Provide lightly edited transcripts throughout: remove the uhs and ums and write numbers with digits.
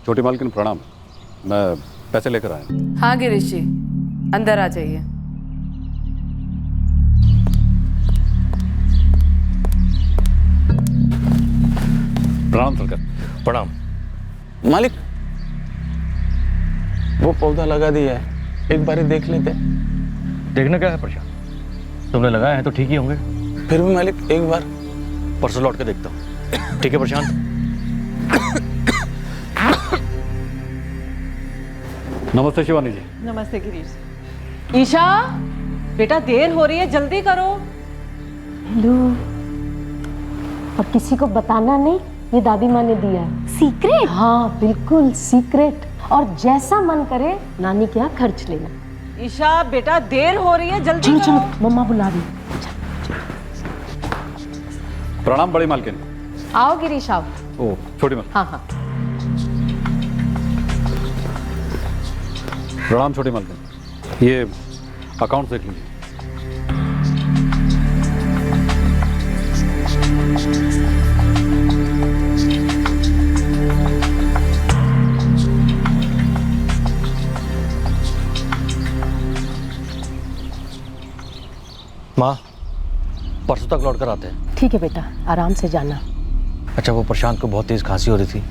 छोटी मालकिन प्रणाम, मैं पैसे लेकर आया। हाँ गिरीश जी, अंदर आ जाइए। प्रणाम सरकार। प्रणाम। मालिक, वो पौधा लगा दिया है, एक बार देख लेते। देखना क्या है प्रशांत, तुमने लगाया है तो ठीक ही होंगे। फिर भी मालिक एक बार। परसों लौट के देखता हूँ। ठीक है प्रशांत। नमस्ते शिवानी जी। नमस्ते गिरीश। ईशा बेटा, देर हो रही है, जल्दी करो। हेलो, अब किसी को बताना नहीं, ये दादी माँ ने दिया है। सीक्रेट? हाँ बिल्कुल सीक्रेट, और जैसा मन करे नानी के यहाँ खर्च लेना। ईशा बेटा, देर हो रही है, जल्दी चलो करो। चलो, मम्मा बुला रही। प्रणाम बड़ी मालकिन। आओ गिरीश आओ। ओ छोटी मालकिन। हाँ हाँ। प्रणाम छोटी मालकिन, ये अकाउंट देख लीजिए। माँ, परसों तक लौट कर आते हैं। ठीक है बेटा, आराम से जाना। अच्छा, वो प्रशांत को बहुत तेज खांसी हो रही थी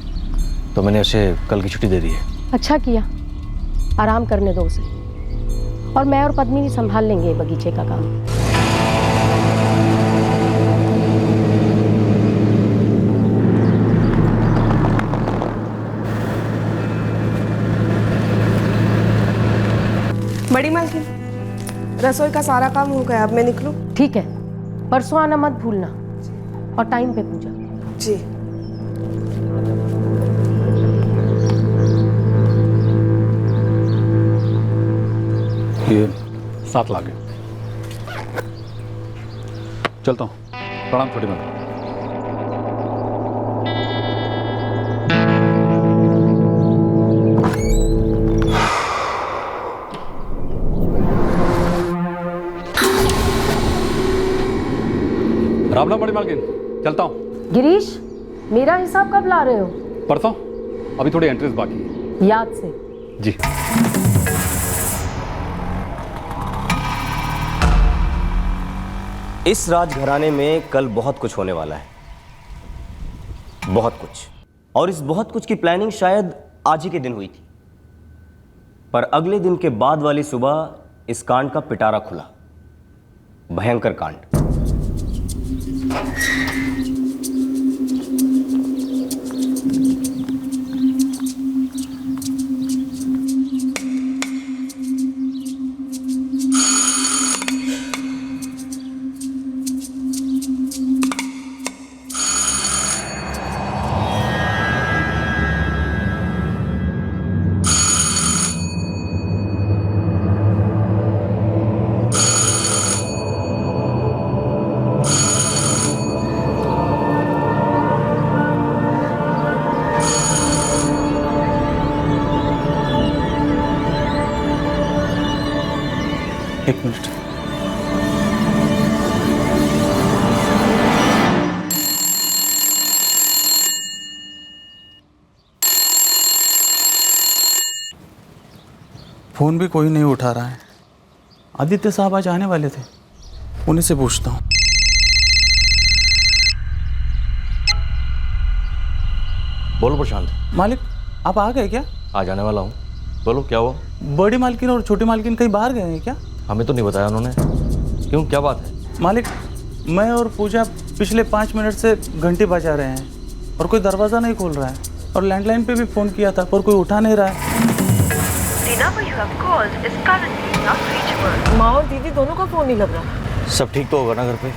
तो मैंने उसे कल की छुट्टी दे दी है। अच्छा किया, आराम करने दो उसे, और मैं और पद्मिनी संभाल लेंगे बगीचे का काम। बड़ी मालकिन, रसोई का सारा काम हो गया, अब मैं निकलूं? ठीक है, परसों आना मत भूलना, और टाइम पे पूजा। जी। ये 7 लाख है। चलता हूँ। प्रणाम छोटी मालकिन। राम राम बड़ी मालकिन, चलता हूँ। गिरीश, मेरा हिसाब कब ला रहे हो? परसों, अभी थोड़ी एंट्रीज बाकी है। याद से। जी। इस राजघराने में कल बहुत कुछ होने वाला है, बहुत कुछ। और इस बहुत कुछ की प्लानिंग शायद आज ही के दिन हुई थी, पर अगले दिन के बाद वाली सुबह इस कांड का पिटारा खुला। भयंकर कांड। एक मिनट। फोन भी कोई नहीं उठा रहा है। आदित्य साहब आज आने वाले थे, उन्हीं से पूछता हूँ। बोलो प्रशांत। मालिक, आप आ गए क्या? आ जाने वाला हूँ। बोलो क्या हुआ? बड़ी मालकिन और छोटी मालकिन कहीं बाहर गए हैं क्या? हमें तो नहीं बताया उन्होंने। क्यों, क्या बात है? मालिक, मैं और पूजा पिछले 5 मिनट से घंटी बजा रहे हैं और कोई दरवाज़ा नहीं खोल रहा है, और लैंडलाइन पे भी फ़ोन किया था पर कोई उठा नहीं रहा है। माँ और दीदी दोनों का फोन नहीं लग रहा। सब ठीक तो होगा ना घर पे?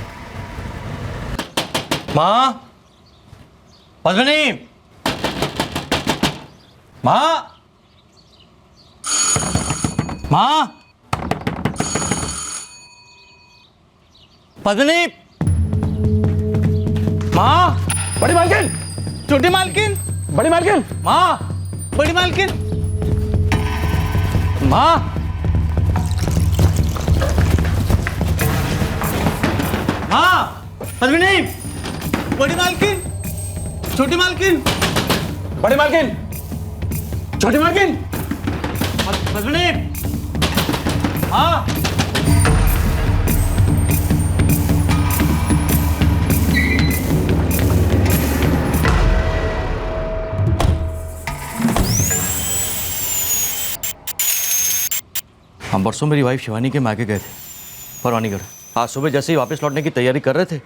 माँ, पद्मिनी, माँ, माँ, पद्मिनी, माँ, बड़ी मालकिन, छोटी मालकिन, बड़ी मालकिन, माँ, बड़ी मालकिन, माँ, माँ, पद्मिनी, बड़ी मालकिन, छोटी मालकिन, बड़ी मालकिन, छोटी मार्किन पद्मिनी, हाँ हम परसों मेरी वाइफ शिवानी के मायके गए थे परवानीगढ़। आज सुबह जैसे ही वापस लौटने की तैयारी कर रहे थे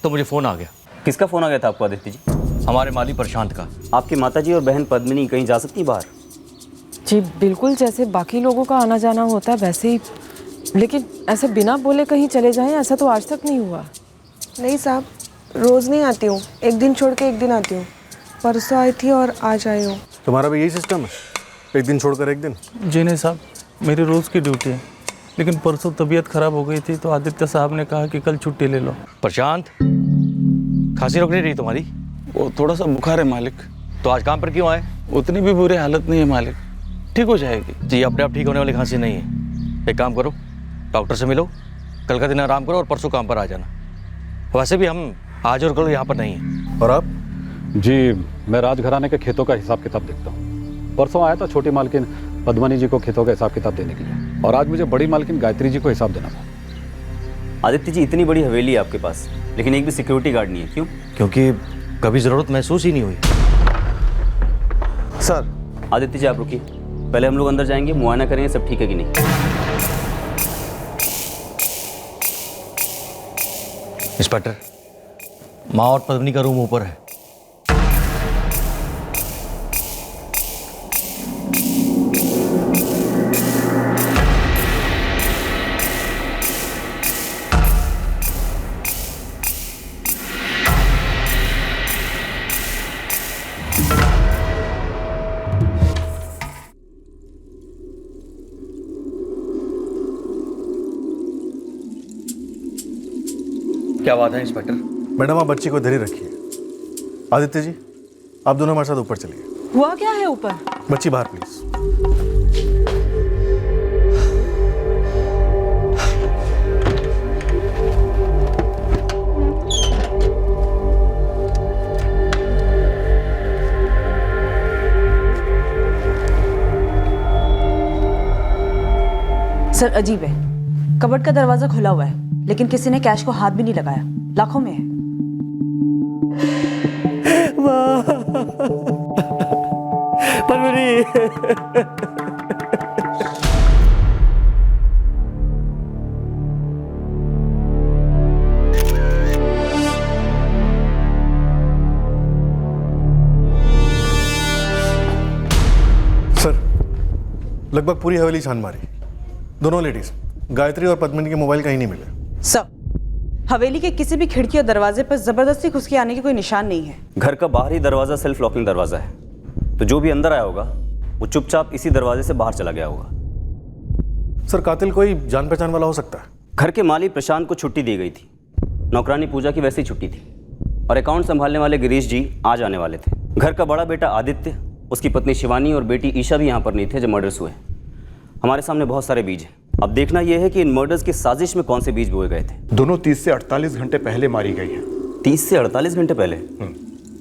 तो मुझे फ़ोन आ गया। किसका फ़ोन आ गया था आपको आदित्य जी? हमारे माली प्रशांत का। आपकी माताजी और बहन पद्मिनी कहीं जा सकती बाहर? जी बिल्कुल, जैसे बाकी लोगों का आना जाना होता है वैसे ही, लेकिन ऐसे बिना बोले कहीं चले जाएं ऐसा तो आज तक नहीं हुआ। नहीं साहब, रोज़ नहीं आती हूँ, एक दिन छोड़ के एक दिन आती हूँ। परसों आई थी और आज आई हूँ। तुम्हारा भी यही सिस्टम है, एक दिन छोड़कर एक दिन? जी नहीं साहब, मेरी रोज़ की ड्यूटी है, लेकिन परसों तबीयत खराब हो गई थी तो आदित्य साहब ने कहा कि कल छुट्टी ले लो। प्रशांत, खांसी रुक नहीं रही तुम्हारी? वो थोड़ा सा बुखार है मालिक। तो आज काम पर क्यों आए? उतनी भी बुरी हालत नहीं है मालिक, ठीक हो जाएगी। तो ये अपने आप ठीक होने वाली खांसी नहीं है। एक काम करो, डॉक्टर से मिलो, कल का दिन आराम करो और परसों काम पर आ जाना। वैसे भी हम आज और कल यहाँ पर नहीं हैं। और आप? जी मैं राजघराने के खेतों का हिसाब किताब देखता हूँ। परसों आया था छोटी मालकिन पद्मनी जी को खेतों का हिसाब किताब देने के लिए, और आज मुझे बड़ी मालकिन गायत्री जी को हिसाब देना था। आदित्य जी, इतनी बड़ी हवेली है आपके पास, लेकिन एक भी सिक्योरिटी गार्ड नहीं है, क्यों? क्योंकि कभी ज़रूरत महसूस ही नहीं हुई। सर। आदित्य जी आप रुकिए, पहले हम लोग अंदर जाएंगे, मुआयना करेंगे सब ठीक है कि नहीं। इंस्पेक्टर, माँ और पद्मिनी का रूम ऊपर है। क्या बात है इंस्पेक्टर? मैडम आप बच्ची को इधर ही रखिए। आदित्य जी आप दोनों हमारे साथ ऊपर चलिए। हुआ क्या है ऊपर? बच्ची बाहर प्लीज। सर अजीब है, कबर्ड का दरवाजा खुला हुआ है लेकिन किसी ने कैश को हाथ भी नहीं लगाया, लाखों में है। सर लगभग पूरी हवेली छान मारी, दोनों लेडीज गायत्री और पद्मिनी के मोबाइल कहीं नहीं मिले। सर हवेली के किसी भी खिड़की और दरवाजे पर जबरदस्ती घुस के आने के कोई निशान नहीं है। घर का बाहरी दरवाजा सेल्फ लॉकिंग दरवाजा है, तो जो भी अंदर आया होगा वो चुपचाप इसी दरवाजे से बाहर चला गया होगा। सर कातिल कोई जान पहचान वाला हो सकता है? घर के माली प्रशांत को छुट्टी दी गई थी, नौकरानी पूजा की वैसी छुट्टी थी, और अकाउंट संभालने वाले गिरीश जी आज आने वाले थे। घर का बड़ा बेटा आदित्य, उसकी पत्नी शिवानी और बेटी ईशा भी यहाँ पर नहीं थे जब मर्डर्स हुए। हमारे सामने बहुत सारे बीज हैं, अब देखना यह है कि इन मर्डर्स की साजिश में कौन से बीज बोए गए थे। दोनों 30 से 48 घंटे पहले मारी गई है। 30 से 48 घंटे पहले?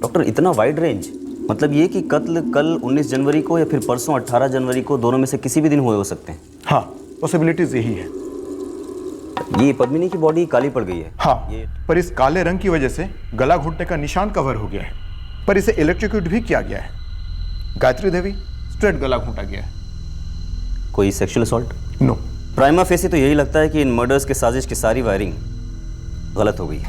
डॉक्टर इतना वाइड रेंज, मतलब ये कि कत्ल कल 19 जनवरी को या फिर परसों 18 जनवरी को, दोनों में से किसी भी दिन हुए हो सकते हैं। हाँ, पॉसिबिलिटीज यही है। ये पद्मिनी की बॉडी काली पड़ गई है। हाँ, पर इस काले रंग की वजह से गला घुटने का निशान कवर हो गया है, पर इसे इलेक्ट्रोक्यूट भी किया गया है। गायत्री देवी स्ट्रेट गला घुटा गया है। कोई sexual assault? No. Prima facie तो यही लगता है कि इन मर्डर्स के साजिश की सारी वायरिंग गलत हो गई है।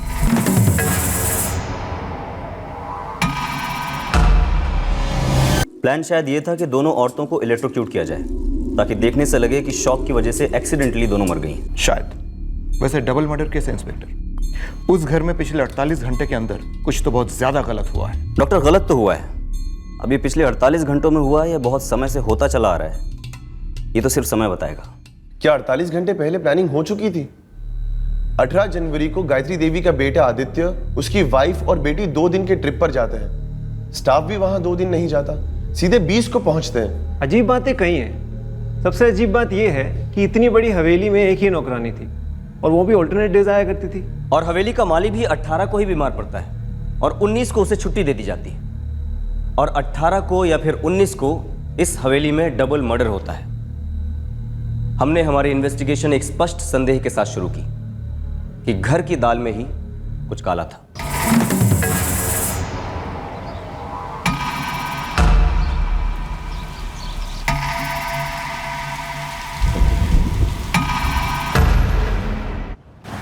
प्लान शायद ये था कि दोनों औरतों को इलेक्ट्रोक्यूट किया जाए ताकि देखने से लगे कि शॉक की वजह से एक्सीडेंटली दोनों मर गई। शायद। वैसे डबल मर्डर केस है इंस्पेक्टर, उस घर में पिछले 48 घंटे के अंदर कुछ तो बहुत ज्यादा गलत हुआ है। डॉक्टर गलत तो हुआ है, अब ये पिछले 48 घंटों में हुआ है या बहुत समय से होता चला आ रहा है, ये तो सिर्फ समय बताएगा। क्या 48 घंटे पहले प्लानिंग हो चुकी थी? 18 जनवरी को गायत्री देवी का बेटा आदित्य, उसकी वाइफ और बेटी 2 दिन के ट्रिप पर जाते हैं। स्टाफ भी वहां 2 दिन नहीं जाता, सीधे 20 को पहुंचते हैं। अजीब बातें कही हैं। सबसे अजीब बात यह है कि इतनी बड़ी हवेली में एक ही नौकरानी थी और वो भी ऑल्टरनेट डेज आया करती थी। और हवेली का माली भी 18 को ही बीमार पड़ता है और 19 को उसे छुट्टी दे दी जाती है, और 18 को या फिर 19 को इस हवेली में डबल मर्डर होता है। हमने हमारी इन्वेस्टिगेशन एक स्पष्ट संदेह के साथ शुरू की कि घर की दाल में ही कुछ काला था।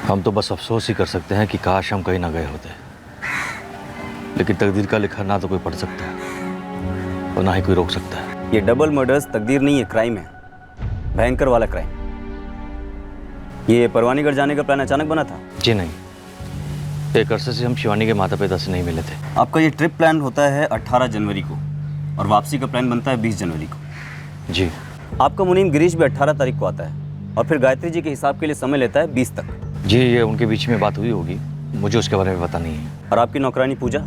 हम तो बस अफसोस ही कर सकते हैं कि काश हम कहीं ना गए होते, लेकिन तकदीर का लिखा ना तो कोई पढ़ सकता है और ना ही कोई रोक सकता है। ये डबल मर्डर्स तकदीर नहीं है, क्राइम है, भयंकर वाला क्राइम। ये परवानीगढ़ जाने का प्लान अचानक बना था? जी नहीं, एक अरसे से हम शिवानी के माता पिता से नहीं मिले थे। आपका ये ट्रिप प्लान होता है 18 जनवरी को और वापसी का प्लान बनता है 20 जनवरी को। जी। आपका मुनीम गिरीश भी 18 तारीख को आता है और फिर गायत्री जी के हिसाब के लिए समय लेता है 20 तक। जी, ये उनके बीच में बात हुई होगी, मुझे उसके बारे में पता नहीं है। और आपकी नौकरानी पूजा,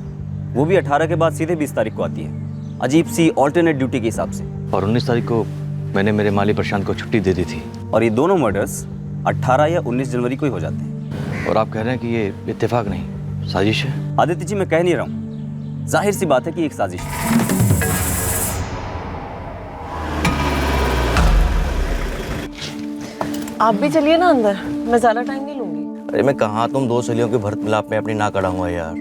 वो भी 18 के बाद सीधे 20 तारीख को आती है, अजीब सी ऑल्टरनेट ड्यूटी के हिसाब से। और 19 तारीख को मैंने मेरे माली प्रशांत को छुट्टी दे दी थी। और ये दोनों मर्डर्स 18 या 19 जनवरी को ही हो जाते हैं। और आप कह रहे हैं कि ये इत्तेफाक नहीं, साजिश है? आदित्य जी, मैं कह नहीं रहा हूँ, जाहिर सी बात है कि एक साजिश है। आप भी चलिए ना अंदर, मैं ज़्यादा टाइम नहीं लूँगी। अरे मैं कहाँ, तुम दो सलियों के भरत मिलाप में अपनी नाक अड़ाऊंगा यार।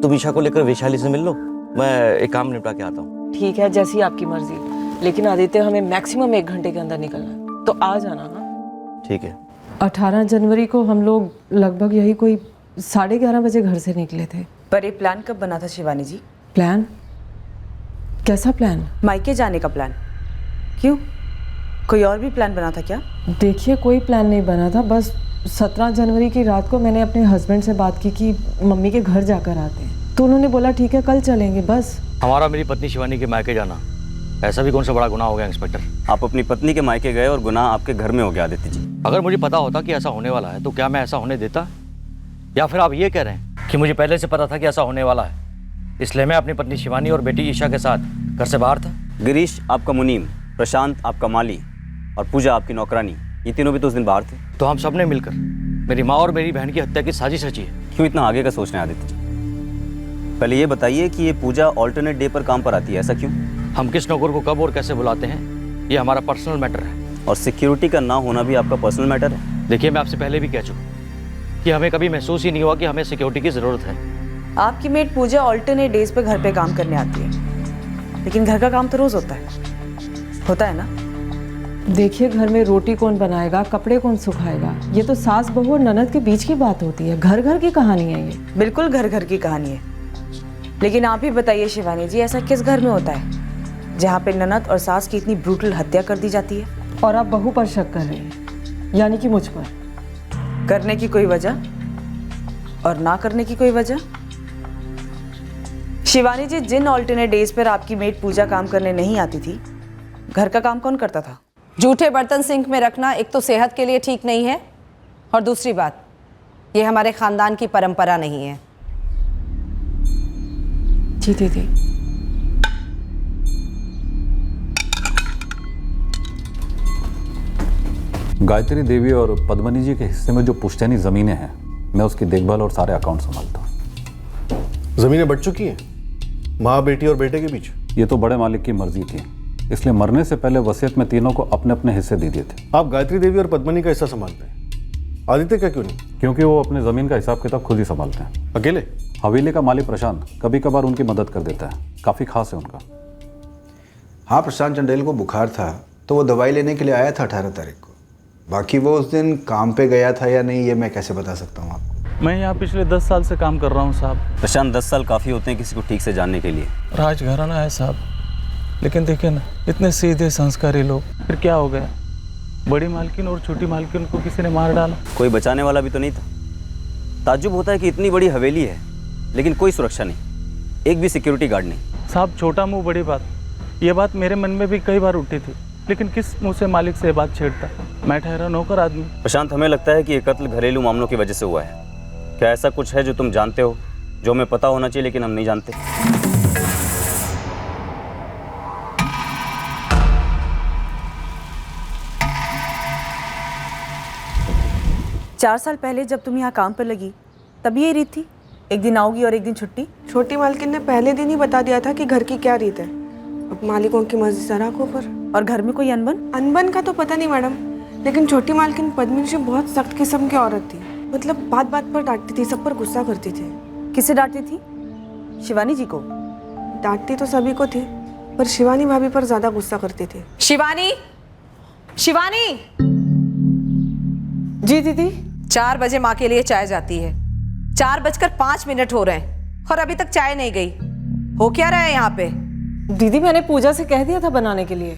तुम ईशा को लेकर वैशाली से मिल लो, मैं एक काम निपटा के आता हूँ। ठीक है, जैसी आपकी मर्जी, लेकिन आदित्य हमें मैक्सिमम 1 घंटे के अंदर निकलना है, तो आ जाना ना। ठीक है। 18 जनवरी को हम लोग लगभग यही कोई 11:30 बजे घर से निकले थे। पर ये प्लान कब बना था शिवानी जी? प्लान? कैसा प्लान? मायके जाने का प्लान। क्यों, कोई और भी प्लान बना था क्या? देखिए, कोई प्लान नहीं बना था, बस 17 जनवरी की रात को मैंने अपने हस्बैंड से बात की कि मम्मी के घर जाकर आते हैं, तो उन्होंने बोला ठीक है कल चलेंगे। बस हमारा मेरी पत्नी शिवानी के मायके जाना, ऐसा भी कौन सा बड़ा गुनाह हो गया इंस्पेक्टर? आप अपनी पत्नी के मायके गए और गुनाह आपके घर में हो गया आदित्य जी। अगर मुझे पता होता कि ऐसा होने वाला है तो क्या मैं ऐसा होने देता? या फिर आप ये कह रहे हैं कि मुझे पहले से पता था कि ऐसा होने वाला है, इसलिए मैं अपनी पत्नी शिवानी और बेटी ईशा के साथ घर से बाहर था? गिरीश आपका मुनीम, प्रशांत आपका माली और पूजा आपकी नौकरानी, ये तीनों भी तो उस दिन बाहर थे। तो हम सब ने मिलकर मेरी माँ और मेरी बहन की हत्या की साजिश रची है। क्यों इतना आगे का सोच रहे हैं आदित्य जी? पहले ये बताइए कि ये पूजा ऑल्टरनेट डे पर काम पर आती है, ऐसा क्यों? हम किस नौकर को कब और कैसे बुलाते हैं, ये हमारा पर्सनल मैटर है। और सिक्योरिटी का ना होना भी आपका पर्सनल मैटर है? देखिए, मैं आपसे पहले भी कह चुका कि हमें कभी महसूस ही नहीं हुआ कि हमें सिक्योरिटी की ज़रूरत है। आपकी मेड पूजा ऑल्टरनेट डेज पे घर पे काम करने आती है, लेकिन घर का काम तो रोज होता है ना? देखिए, घर में रोटी कौन बनाएगा, कपड़े कौन सुखाएगा, ये तो सास बहू और ननद के बीच की बात होती है। घर घर की कहानी है ये। बिल्कुल घर घर की कहानी है, लेकिन आप ही बताइए शिवानी जी, ऐसा किस घर में होता है जहाँ पे ननद और सास की इतनी ब्रूटल हत्या कर दी जाती है? और आप बहू पर शक कर रहे हैं, यानी कि मुझ पर? करने की कोई वजह और ना करने की कोई वजह? शिवानी जी, जिन ऑल्टरनेट डेज पर आपकी मेड पूजा काम करने नहीं आती थी, घर का काम कौन करता था? जूठे बर्तन सिंक में रखना एक तो सेहत के लिए ठीक नहीं है, और दूसरी बात, ये हमारे खानदान की परंपरा नहीं है। जी दीदी। गायत्री देवी और पद्मनी जी के हिस्से में जो पुश्तैनी ज़मीनें हैं, मैं उसकी देखभाल और सारे अकाउंट संभालता हूँ। ज़मीनें बढ़ चुकी हैं माँ, बेटी और बेटे के बीच? ये तो बड़े मालिक की मर्जी थी, इसलिए मरने से पहले वसीयत में तीनों को अपने अपने हिस्से दे दिए थे। आप गायत्री देवी और पद्मनी का हिस्सा संभालते हैं, आदित्य का क्यों नहीं? क्योंकि वो अपनी ज़मीन का हिसाब किताब खुद ही संभालते हैं। अकेले? हवेली का मालिक प्रशांत कभी कभार उनकी मदद कर देता है, काफ़ी खास है उनका। हाँ, प्रशांत चंडेल को बुखार था तो वो दवाई लेने के लिए आया था 18 तारीख को। बाकी वो उस दिन काम पे गया था या नहीं, ये मैं कैसे बता सकता हूँ आपको? मैं यहाँ पिछले 10 साल से काम कर रहा हूँ साहब। प्रशांत, 10 साल काफ़ी होते हैं किसी को ठीक से जानने के लिए। राजघराना है साहब, लेकिन देखिए ना, इतने सीधे संस्कारी लोग, फिर क्या हो गया? बड़ी मालकिन और छोटी मालकिन को किसी ने मार डाला। कोई बचाने वाला भी तो नहीं था। ताज्जुब होता है कि इतनी बड़ी हवेली है लेकिन कोई सुरक्षा नहीं, एक भी सिक्योरिटी गार्ड नहीं। साहब, छोटा मुंह बड़ी बात, ये बात मेरे मन में भी कई बार उठी थी, लेकिन किस मुंह से मालिक से बात छेड़ता? मैं ठहरा नौकर आदमी। प्रशांत, हमें लगता है कि ये कत्ल घरेलू मामलों की वजह से हुआ है। क्या ऐसा कुछ है जो तुम जानते हो, जो हमें पता होना चाहिए लेकिन हम नहीं जानते? 4 साल पहले जब तुम यहाँ काम पर लगी तभी ये रीत थी, एक दिन आओगी और एक दिन छुट्टी? छोटी मालकिन ने पहले दिन ही बता दिया था कि घर की क्या रीत है, अब मालिकों की मर्जी सराखों पर। और घर में कोई अनबन? अनबन का तो पता नहीं मैडम, लेकिन छोटी मालकिन पद्मिनी जी बहुत सख्त किस्म की औरत थी। मतलब बात बात पर डांटती थी, सब पर गुस्सा करती थी। किसे डांटती थी? शिवानी जी को? डांटती तो सभी को थी, पर शिवानी भाभी पर ज्यादा गुस्सा करती थी। शिवानी, शिवानी। जी दीदी। 4 बजे माँ के लिए चाय जाती है, 4:05 हो रहे हैं और अभी तक चाय नहीं गई। हो क्या रहा है यहाँ पे? दीदी मैंने पूजा से कह दिया था बनाने के लिए।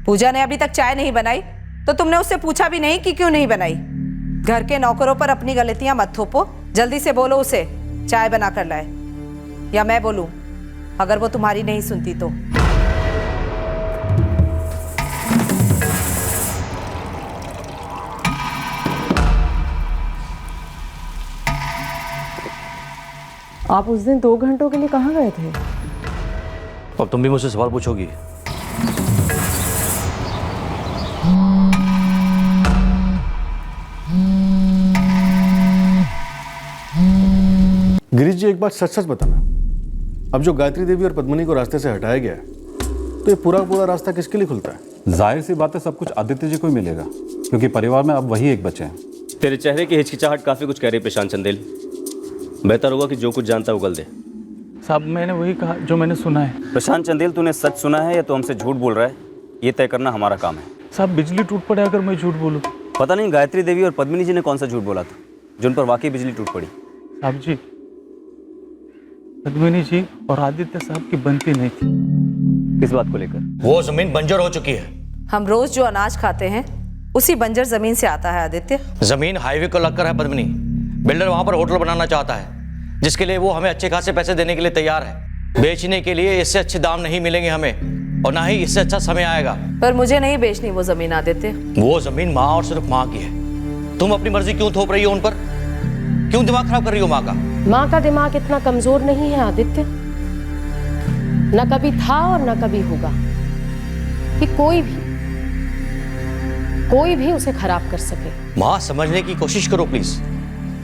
पूजा ने अभी तक चाय नहीं बनाई तो तुमने उससे पूछा भी नहीं कि क्यों नहीं बनाई? घर के नौकरों पर अपनी गलतियां मत थोपो, जल्दी से बोलो उसे चाय बना कर लाए, या मैं बोलूं अगर वो तुम्हारी नहीं सुनती तो। आप उस दिन 2 घंटों के लिए कहाँ गए थे? अब तुम भी मुझसे सवाल पूछोगी? गिरीश जी, एक बात सच सच बताना, अब जो गायत्री देवी और पद्मिनी को रास्ते से हटाया गया है, तो ये पूरा पूरा रास्ता किसके लिए खुलता है? जाहिर सी बात है सब कुछ आदित्य जी को ही मिलेगा, क्योंकि परिवार में अब वही एक बचे हैं। तेरे चेहरे की हिचकिचाहट काफी कुछ कह रही है प्रशांत चंदेल। बेहतर होगा कि जो कुछ जानता है उगल दे। साहब मैंने वही कहा जो मैंने सुना है। प्रशांत चंदेल, तूने सच सुना है या तो हमसे झूठ बोल रहा है, ये तय करना हमारा काम है। साहब बिजली टूट पड़े अगर मैं झूठ बोलूँ? पता नहीं गायत्री देवी और पद्मिनी जी ने कौन सा झूठ बोला था जो उन पर वाकई बिजली टूट पड़ी। साहब जी, पद्मिनी जी और आदित्य साहब की बनती नहीं थी। किस बात को लेकर? वो जमीन बंजर हो चुकी है। हम रोज जो अनाज खाते हैं उसी बंजर जमीन से आता है आदित्य। जमीन हाईवे को लगकर है पद्मिनी। बिल्डर वहां पर होटल बनाना चाहता है, जिसके लिए वो हमें अच्छे खासे पैसे देने के लिए तैयार है। बेचने के लिए इससे अच्छे दाम नहीं मिलेंगे हमें, और ना ही इससे अच्छा समय आएगा। पर मुझे नहीं बेचनी वो जमीन आदित्य। वो जमीन माँ और सिर्फ माँ की है। तुम अपनी मर्जी क्यों थोप रही हो उन पर? क्यों दिमाग खराब कर रही हो माँ का? माँ का दिमाग इतना कमजोर नहीं है आदित्य, न कभी था और न कभी होगा कि कोई भी उसे खराब कर सके। माँ समझने की कोशिश करो प्लीज।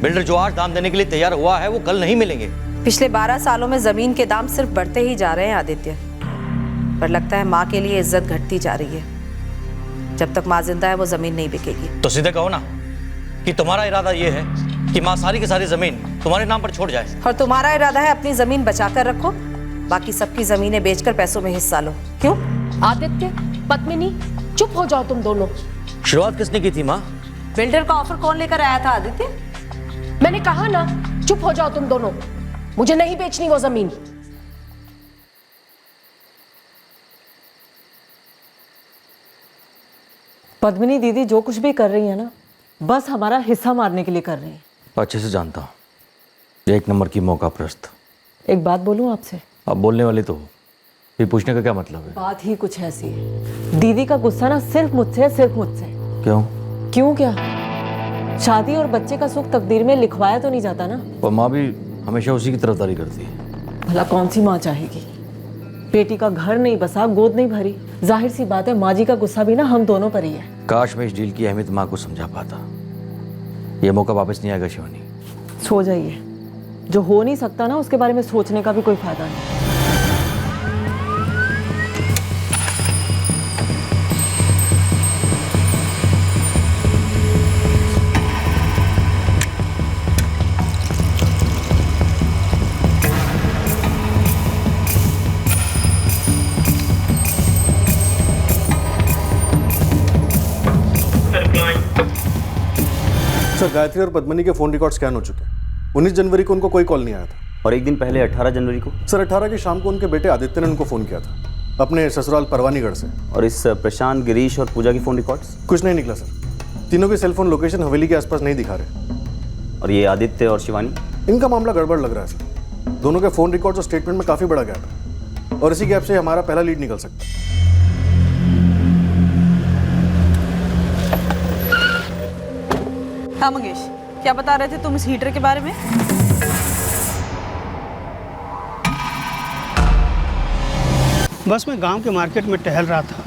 बिल्डर जो आज दाम देने के लिए तैयार हुआ है वो कल नहीं मिलेंगे। पिछले 12 सालों में जमीन के दाम सिर्फ बढ़ते ही जा रहे हैं आदित्य, पर लगता है माँ के लिए इज्जत घटती जा रही है। जब तक माँ जिंदा है वो जमीन नहीं बिकेगी। तो सीधे कहो ना कि तुम्हारा इरादा ये है कि माँ सारी की सारी जमीन तुम्हारे नाम पर छोड़ जाए, और तुम्हारा इरादा है अपनी जमीन बचा कर रखो, बाकी सबकी जमीनें बेचकर पैसों में हिस्सा लो। क्यों? आदित्य, पद्मिनी, चुप हो जाओ तुम दोनों। शुरुआत किसने की थी माँ? बिल्डर का ऑफर कौन लेकर आया था आदित्य? मैंने कहा ना, चुप हो जाओ तुम दोनों। मुझे नहीं बेचनी वो जमीन। पद्मिनी दीदी जो कुछ भी कर रही है ना, बस हमारा हिस्सा मारने के लिए कर रही है। अच्छे से जानता हूँ। 1 नंबर की मौका प्रस्त। एक बात बोलूं आपसे? अब बोलने वाले तो हो, फिर पूछने का क्या मतलब है? बात ही कुछ ऐसी है, दीदी का गुस्सा ना सिर्फ मुझसे है, सिर्फ मुझसे। क्यों? क्यों क्या? शादी और बच्चे का सुख तकदीर में लिखवाया तो नहीं जाता ना। और माँ भी हमेशा उसी की तरफदारी करती है। भला कौन सी माँ चाहेगी? बेटी का घर नहीं बसा, गोद नहीं भरी, जाहिर सी बात है माँ जी का गुस्सा भी ना हम दोनों पर ही है। काश मैं इस डील की अहमियत माँ को समझा पाता। ये मौका वापस नहीं आएगा शिवानी। सो जाइए, जो हो नहीं सकता ना उसके बारे में सोचने का भी कोई फायदा नहीं। सर, गायत्री और पद्मिनी के फ़ोन रिकॉर्ड स्कैन हो चुके हैं। 19 जनवरी को उनको कोई कॉल नहीं आया था। और एक दिन पहले 18 जनवरी को? सर, 18 की शाम को उनके बेटे आदित्य ने उनको फ़ोन किया था, अपने ससुराल परवानीगढ़ से। और इस प्रशांत, गिरीश और पूजा की फ़ोन रिकॉर्ड्स? कुछ नहीं निकला सर। तीनों की सेलफोन लोकेशन हवेली के आसपास नहीं दिखा रहे। और ये आदित्य और शिवानी? इनका मामला गड़बड़ लग रहा है सर। दोनों के फ़ोन रिकॉर्ड्स और स्टेटमेंट में काफ़ी बड़ा गैप है, और इसी गैप से हमारा पहला लीड निकल सकता है। हाँ मंगेश, क्या बता रहे थे तुम इस हीटर के बारे में? बस मैं गांव के मार्केट में टहल रहा था,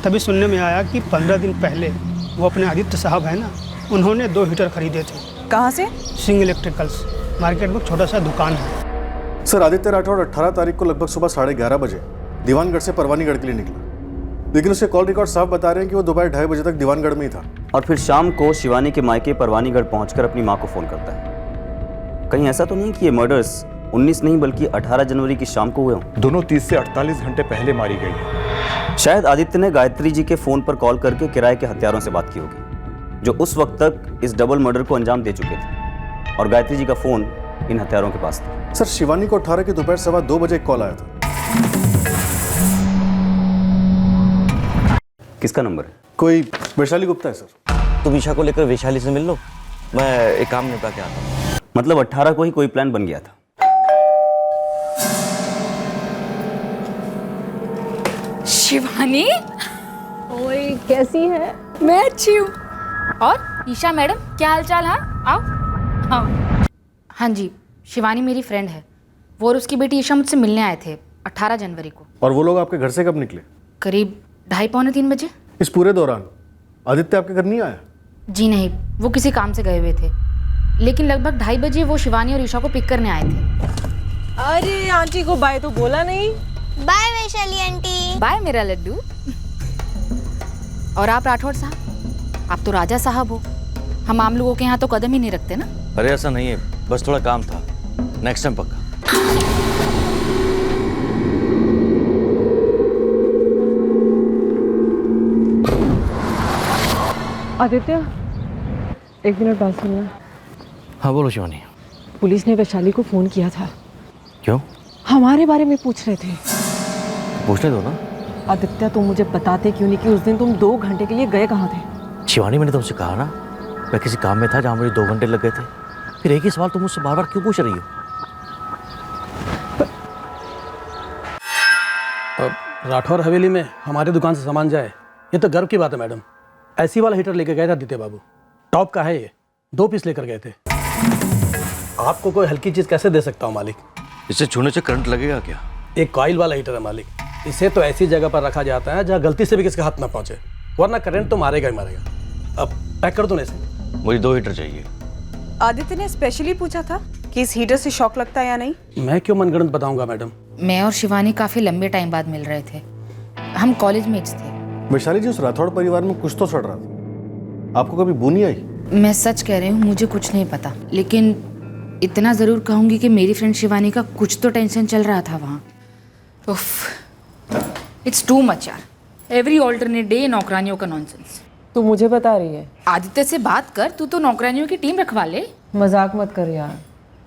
तभी सुनने में आया कि 15 दिन पहले वो अपने आदित्य साहब है ना, उन्होंने 2 हीटर खरीदे थे। कहाँ से? सिंह इलेक्ट्रिकल्स। मार्केट में छोटा सा दुकान है। सर, आदित्य राठौड़ 18 तारीख को लगभग सुबह 11:30 बजे दीवानगढ़ से परवानीगढ़ के लिए निकला, लेकिन उसके कॉल रिकॉर्ड साफ बता रहे हैं कि वो दोपहर 2:30 बजे तक दीवानगढ़ में ही था। और फिर शाम को शिवानी के मायके परवानीगढ़ पहुंचकर अपनी मां को फोन करता है। कहीं ऐसा तो नहीं कि ये मर्डर्स 19 नहीं बल्कि 18 जनवरी की शाम को हुए हों? दोनों 30 से 48 घंटे पहले मारी गई है। शायद आदित्य ने गायत्री जी के फोन पर कॉल करके किराए के हत्यारों से बात की होगी, जो उस वक्त तक इस डबल मर्डर को अंजाम दे चुके थे, और गायत्री जी का फोन इन हत्यारों के पास था। सर, शिवानी को 18 की दोपहर 2:15 बजे एक कॉल आया था। किसका नंबर है? कोई वैशाली गुप्ता है सर। तुम ईशा को लेकर वैशाली से मिल लो, मैं एक काम निपटा के आता हूँ। मतलब 18 को ही कोई प्लान बन गया था। शिवानी, ओए कैसी है? मैं अच्छी हूँ। और ईशा मैडम, क्या हालचाल? हाँ आओ। हाँ हाँ जी, शिवानी मेरी फ्रेंड है। वो और उसकी बेटी ईशा मुझसे मिलने आए थे 18 जनवरी को। और वो लोग आपके घर से कब निकले? करीब 2:30-3 बजे। इस पूरे दौरान आदित्य आपके घर नहीं आया? जी नहीं, वो किसी काम से गए हुए थे, लेकिन लगभग 2:30 बजे वो शिवानी और ईशा को पिक करने आए थे। अरे आंटी को बाय तो बोला नहीं। Bye Vaishali aunty. बाय मेरा लड्डू। और आप राठौड़ साहब, आप तो राजा साहब हो, हम आम लोगों के यहाँ तो कदम ही नहीं रखते ना। अरे ऐसा नहीं है, बस थोड़ा काम था, नेक्स्ट टाइम पक्का। आदित्य, एक मिनट बात सुनना। हाँ बोलो शिवानी। पुलिस ने वैशाली को फोन किया था। क्यों? हमारे बारे में पूछ रहे थे। पूछने दो ना। आदित्य, तुम मुझे बताते क्यों नहीं कि उस दिन तुम 2 घंटे के लिए गए कहाँ थे? शिवानी, मैंने तुमसे कहा ना, मैं किसी काम में था जहाँ मुझे 2 घंटे लग गए थे। फिर एक ही सवाल तुम मुझसे बार बार क्यों पूछ रही हो? राठौर हवेली में हमारी दुकान से सामान जाए, ये तो गर्व की बात है मैडम। ऐसी वाला हीटर लेकर गए थे आदित्य बाबू, टॉप का है ये, 2 पीस लेकर गए थे। आपको कोई हल्की चीज़ कैसे दे सकता हूँ मालिक? इसे छूने से करंट लगेगा क्या? एक कॉइल वाला हीटर है मालिक, इसे तो ऐसी जगह पर रखा जाता है जहाँ गलती से भी किसके हाथ ना पहुँचे, वरना करंट तो मारेगा ही मारेगा। अब पैक कर दो ना इसे। मुझे 2 हीटर चाहिए। आदित्य ने स्पेशली पूछा था कि इस हीटर से शॉक लगता है या नहीं। मैं क्यों मनगढ़ंत बताऊंगा मैडम? मैं और शिवानी काफी लंबे टाइम बाद मिल रहे थे, हम कॉलेज मेट्स थे। वैशाली जी, उस राठौड़ परिवार में कुछ तो चढ़ रहा था, आपको कभी बू नहीं आई? मैं सच कह रही हूँ, मुझे कुछ नहीं पता, लेकिन इतना जरूर कहूंगी कि मेरी फ्रेंड शिवानी का कुछ तो टेंशन चल रहा था वहाँ। इट्स टू मच यार, एवरी ऑल्टरनेट डे नौकरानियों का नॉनसेंस। तू मुझे बता रही है? आदित्य से बात कर, तू तो नौकरानियों की टीम रखवा ले। मजाक मत कर यार,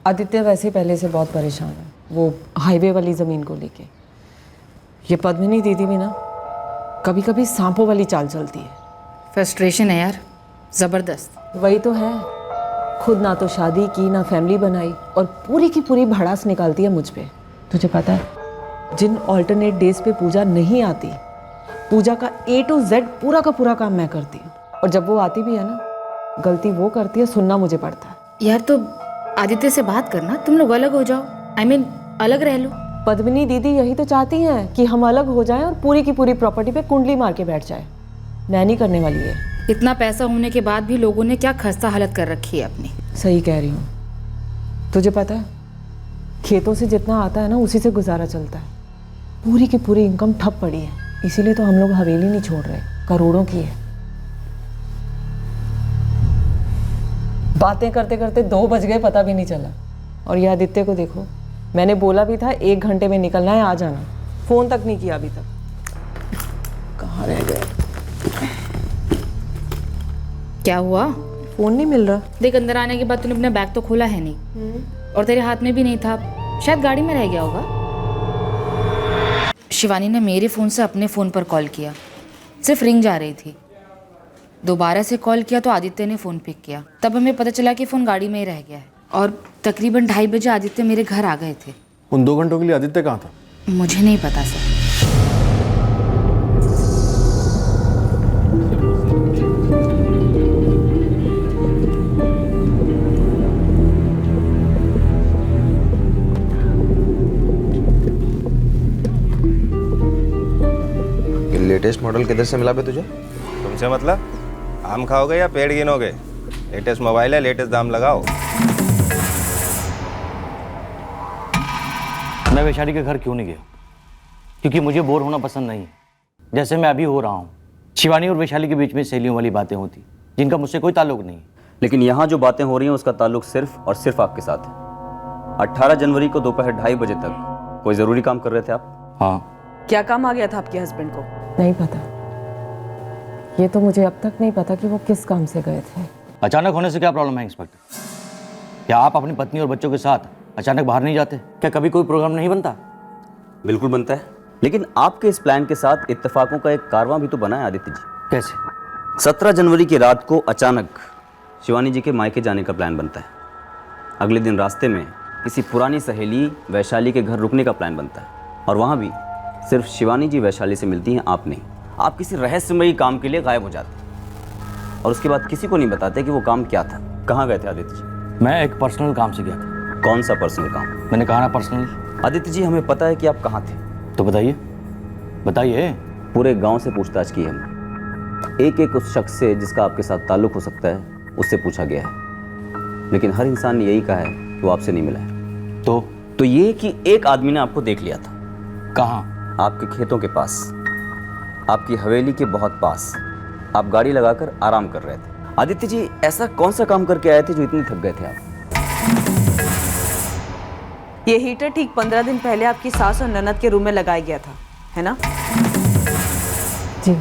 आदित्य वैसे पहले से बहुत परेशान है, वो हाईवे वाली ज़मीन को लेके। ये पद्मिनी दीदी भी ना कभी कभी सांपों वाली चाल चलती है। फ्रस्ट्रेशन है यार, ज़बरदस्त। वही तो है, खुद ना तो शादी की ना फैमिली बनाई, और पूरी की पूरी भड़ास निकालती है मुझ पे। तुझे पता है, जिन ऑल्टरनेट डेज पे पूजा नहीं आती, पूजा का A to Z पूरा का पूरा काम मैं करती हूँ, और जब वो आती भी है ना, गलती वो करती है, सुनना मुझे पड़ता है। यार तो आदित्य से बात करना, तुम लोग अलग हो जाओ, I mean, अलग रह लो। पद्मिनी दीदी यही तो चाहती हैं कि हम अलग हो जाएं और पूरी की पूरी प्रॉपर्टी पे कुंडली मार के बैठ जाए। मैं नहीं करने वाली है। इतना पैसा होने के बाद भी लोगों ने क्या खस्ता हालत कर रखी है अपनी। सही कह रही हूँ। तुझे पता है, खेतों से जितना आता है ना, उसी से गुजारा चलता है। पूरी की पूरी इनकम ठप पड़ी है, इसीलिए तो हम लोग हवेली नहीं छोड़ रहे, करोड़ों की है। बातें करते करते 2 बज गए, पता भी नहीं चला। और ये आदित्य को देखो, मैंने बोला भी था 1 घंटे में निकलना है, आ जाना। फोन तक नहीं किया अभी तक। कहाँ रह गए? क्या हुआ? फोन नहीं मिल रहा। देख, अंदर आने के बाद तूने अपना बैग तो खोला है नहीं, और तेरे हाथ में भी नहीं था, शायद गाड़ी में रह गया होगा। शिवानी ने मेरे फ़ोन से अपने फ़ोन पर कॉल किया, सिर्फ रिंग जा रही थी। दोबारा से कॉल किया तो आदित्य ने फ़ोन पिक किया, तब हमें पता चला कि फ़ोन गाड़ी में ही रह गया है। और तकरीबन 2:30 बजे आदित्य मेरे घर आ गए थे। उन 2 घंटों के लिए आदित्य कहाँ था? मुझे नहीं पता सर। लेटेस्ट मॉडल किधर से मिला बे तुझे? तुमसे मतलब? आम खाओगे या पेड़ गिनोगे? लेटेस्ट मोबाइल है, लेटेस्ट दाम लगाओ। मैं वैशाली के घर क्यों नहीं गया? क्योंकि मुझे बोर होना पसंद नहीं है, जैसे मैं अभी हो रहा हूँ। शिवानी और वैशाली के बीच में सहेलियों वाली बातें होती जिनका मुझसे कोई ताल्लुक नहीं है। लेकिन यहाँ जो बातें हो रही हैं उसका ताल्लुक सिर्फ और सिर्फ आपके साथ है। 18 जनवरी को दोपहर 2:30 बजे तक कोई ज़रूरी काम कर रहे थे आप? हाँ। क्या काम आ गया था आपके हस्बैंड को? नहीं पता, ये तो मुझे अब तक नहीं पता कि वो किस काम से गए थे। अचानक होने से क्या प्रॉब्लम है इंस्पेक्टर? क्या आप अपनी पत्नी और बच्चों के साथ अचानक बाहर नहीं जाते? क्या कभी कोई प्रोग्राम नहीं बनता? बिल्कुल बनता है, लेकिन आपके इस प्लान के साथ इत्तेफाकों का एक कारवां भी तो बना है आदित्य जी। कैसे? 17 जनवरी की रात को अचानक शिवानी जी के मायके जाने का प्लान बनता है। अगले दिन रास्ते में किसी पुरानी सहेली वैशाली के घर रुकने का प्लान बनता है और वहाँ भी सिर्फ शिवानी जी वैशाली से मिलती हैं, आप नहीं। आप किसी रहस्यमयी काम के लिए गायब हो जाते हैं और उसके बाद किसी को नहीं बताते कि वो काम क्या था। कहाँ गए थे आदित्य जी? मैं एक पर्सनल काम से गया था। कौन सा पर्सनल काम? मैंने कहा ना पर्सनल। आदित्य जी, हमें पता है कि आप कहाँ थे। तो बताइए, बताइए। पूरे गांव से पूछताछ की हमने, एक एक उस शख्स से जिसका आपके साथ ताल्लुक हो सकता है उससे पूछा गया है, लेकिन हर इंसान ने यही कहा है कि वो आपसे नहीं मिला है। तो ये कि एक आदमी ने आपको देख लिया था। कहाँ? आपके खेतों के पास, आपकी हवेली के बहुत पास। आप गाड़ी लगाकर आराम कर रहे थे। आदित्य जी, ऐसा कौन सा काम करके आए थे जो इतने थक गए थे आप? ये हीटर ठीक 15 दिन पहले आपकी सास और ननद के रूम में लगाया गया था, है ना? जी।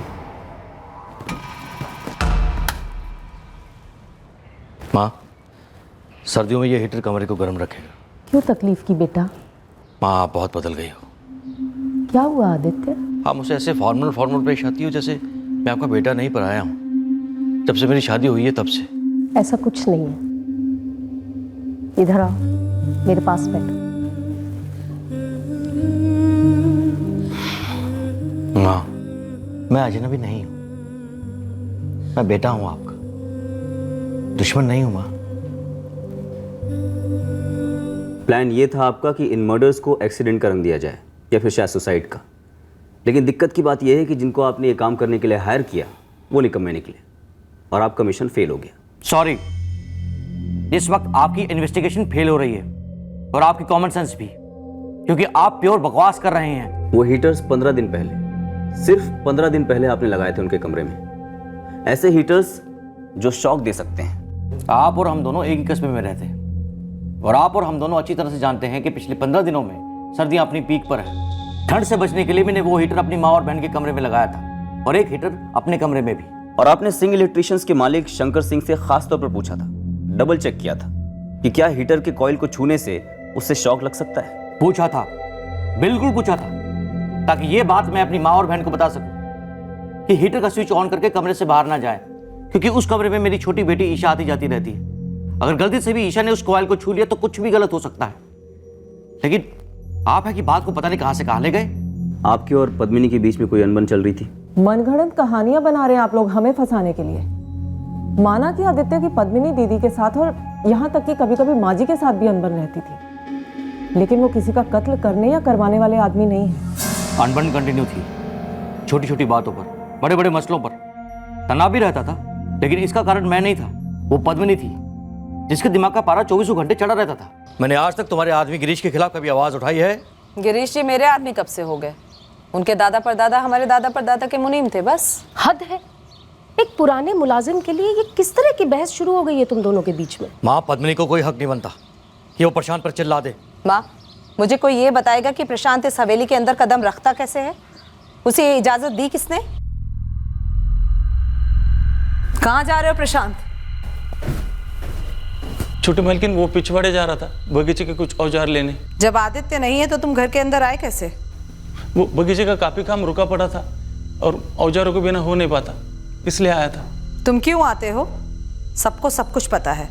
माँ, सर्दियों में ये हीटर कमरे को गर्म रखेगा। क्यों तकलीफ की बेटा? माँ, आप बहुत बदल गई हो। क्या हुआ आदित्य? आप मुझसे ऐसे फॉर्मल पेश आती हो जैसे मैं आपका बेटा नहीं पर आया हूँ। जब से मेरी शादी हुई है तब से। ऐसा कुछ नहीं है। इधर आओ, मेरे पास बैठो। माँ, मैं अजनबी नहीं हूँ, मैं बेटा हूँ आपका, दुश्मन नहीं हूँ। माँ, प्लान ये था आपका कि इन मर्डर्स को एक्सीडेंट का रंग दिया जाए या फिर शायद सुसाइड का। लेकिन दिक्कत की बात यह है कि जिनको आपने ये काम करने के लिए हायर किया वो निकम्मे निकले और आपका मिशन फेल हो गया। सॉरी, इस वक्त आपकी इन्वेस्टिगेशन फेल हो रही है और आपकी कॉमन सेंस भी, क्योंकि आप प्योर बकवास कर रहे हैं। वो हीटर्स 15 दिन पहले, सिर्फ 15 दिन पहले आपने लगाए थे उनके कमरे में। ऐसे हीटर्स जो शॉक दे सकते हैं। आप और हम दोनों एक ही कस्बे में रहते हैं और आप और हम दोनों अच्छी तरह से जानते हैं कि पिछले 15 दिनों में सर्दियां अपनी पीक पर है। ठंड से बचने के लिए मैंने वो हीटर अपनी माँ और बहन के कमरे में लगाया था और एक हीटर अपने कमरे में भी। और आपने सिंह इलेक्ट्रिशियंस के मालिक शंकर सिंह से खास तौर पर पूछा था, डबल चेक किया था कि क्या हीटर के कॉइल को छूने से उससे शॉक लग सकता है। पूछा था, बिल्कुल पूछा था, ताकि ये बात मैं अपनी माँ और बहन को बता सकूं कि हीटर का स्विच ऑन करके कमरे से बाहर ना जाए, क्योंकि उस कमरे में मेरी छोटी बेटी ईशा आती जाती रहती है। अगर गलती से भी ईशा ने उस कॉइल को छू लिया तो कुछ भी गलत हो सकता है। लेकिन आप है कि बात को पता नहीं कहां से कहां ले गए। आपके और पद्मिनी के बीच में कोई अनबन चल रही थी? मनगढ़ंत कहानियां बना रहे हैं आप लोग हमें फंसाने के लिए। माना कि आदित्य की पद्मिनी दीदी के साथ और यहाँ तक कि कभी कभी माँ जी के साथ भी अनबन रहती थी, लेकिन वो किसी का कत्ल करने या करवाने वाले आदमी नहीं है। अनबन कंटिन्यू थी, छोटी छोटी बातों पर, बड़े बड़े मसलों पर तनाव भी रहता था, लेकिन इसका कारण मैं नहीं था, वो पद्मिनी थी, जिसके दिमाग का पारा 24 घंटे चढ़ा रहता था। मैंने आज तक तुम्हारे आदमी गिरीश के खिलाफ कभी आवाज उठाई है? गिरीश जी मेरे आदमी कब से हो गए? उनके दादा परदादा हमारे दादा परदादा के मुनीम थे, बस। हद है, एक पुराने मुलाजिम के लिए ये किस तरह की बहस शुरू हो गई है तुम दोनों के बीच में? माँ, पद्मिनी को कोई हक नहीं बनता कि वो प्रशांत पर चिल्ला दे। माँ, मुझे कोई ये बताएगा कि प्रशांत इस हवेली के अंदर कदम रखता कैसे है? उसे ये इजाजत दी किसने? कहाँ जा रहे हो प्रशांत? छोटी मालकिन, वो पिछवाड़े जा रहा था बगीचे के कुछ औजार लेने। जब आदित्य नहीं है तो तुम घर के अंदर आए कैसे? वो बगीचे का काफी काम रुका पड़ा था और औजारों के बिना हो नहीं पाता, इसलिए आया था। तुम क्यों आते हो? सबको सब कुछ पता है।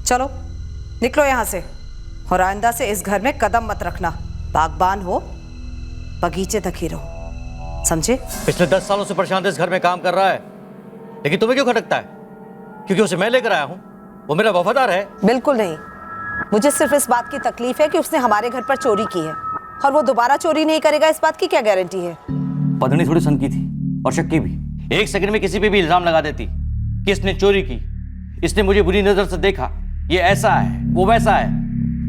चलो निकलो यहाँ से और आइंदा से इस घर में कदम मत रखना। बागबान हो, बगीचे तक ही रहो, समझे? पिछले 10 सालों से प्रशांत इस घर में काम कर रहा है, लेकिन तुम्हें क्यों खटकता है? क्योंकि उसे मैं लेकर आया हूं, वो मेरा वफादार है। बिल्कुल नहीं, मुझे सिर्फ इस बात की तकलीफ है कि उसने हमारे घर पर चोरी की है और वो दोबारा चोरी नहीं करेगा, इस बात की क्या गारंटी है? पद्मिनी थोड़ी सनकी थी और शक्की भी। एक सेकंड में किसी पे भी इल्जाम लगा देती कि इसने चोरी की, इसने मुझे बुरी नजर से देखा, ये ऐसा है वो वैसा है।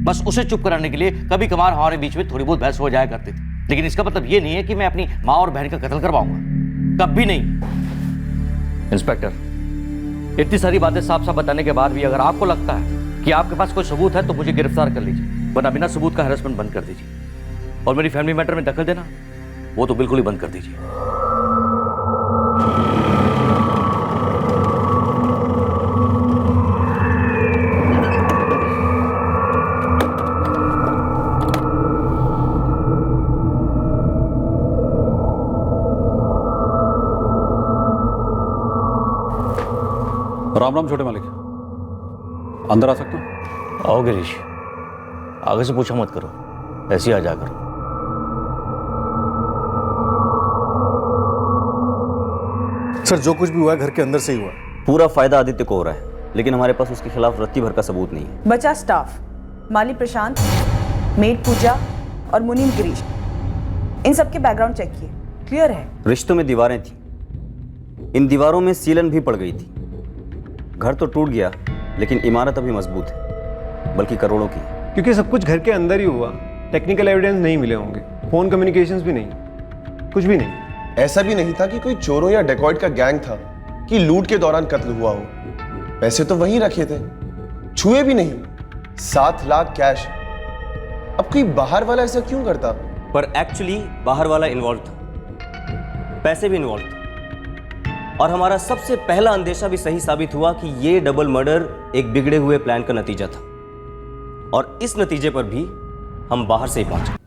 बस उसे चुप कराने के लिए कभी कभार हमारे बीच में थोड़ी बहुत बहस हो जाया करती थी। लेकिन इसका मतलब ये नहीं है कि मैं अपनी माँ और बहन का कत्ल करवाऊंगा, कभी नहीं। इंस्पेक्टर, इतनी सारी बातें साफ साफ बताने के बाद भी अगर आपको लगता है कि आपके पास कोई सबूत है तो मुझे गिरफ्तार कर लीजिए, वरना बिना सबूत का हैरेसमेंट बंद कर दीजिए। और मेरी फैमिली मैटर में दखल देना वो तो बिल्कुल ही बंद कर दीजिए। राम राम छोटे मालिक, अंदर आ सकता हूँ? आओ गिरीश, आगे से पूछा मत करो, ऐसे ही आ जा करो। सर जो कुछ भी हुआ है घर के अंदर से ही हुआ। पूरा फायदा आदित्य को हो रहा है, लेकिन हमारे पास उसके खिलाफ रत्ती भर का सबूत नहीं है। बचा स्टाफ, माली प्रशांत, मेड पूजा और मुनीम गिरीश, इन सबके बैकग्राउंड चेक किए, क्लियर है। रिश्तों में दीवारें थी, इन दीवारों में सीलन भी पड़ गई थी। घर तो टूट गया, लेकिन इमारत अभी मजबूत है, बल्कि करोड़ों की। क्योंकि सब कुछ घर के अंदर ही हुआ, टेक्निकल एविडेंस नहीं मिले होंगे, फोन कम्युनिकेशंस भी नहीं, कुछ भी नहीं। ऐसा भी नहीं था कि कोई चोरों या डेकॉइट का गैंग था कि लूट के दौरान कत्ल हुआ हो। पैसे तो वहीं रखे थे, छुए भी नहीं। 7 लाख कैश। अब कोई बाहर वाला ऐसा क्यों करता? पर एक्चुअली बाहर वाला इन्वॉल्व था, पैसे भी इन्वॉल्व थे, और हमारा सबसे पहला अंदेशा भी सही साबित हुआ कि ये डबल मर्डर एक बिगड़े हुए प्लान का नतीजा था, और इस नतीजे पर भी हम बाहर से ही पहुंचे।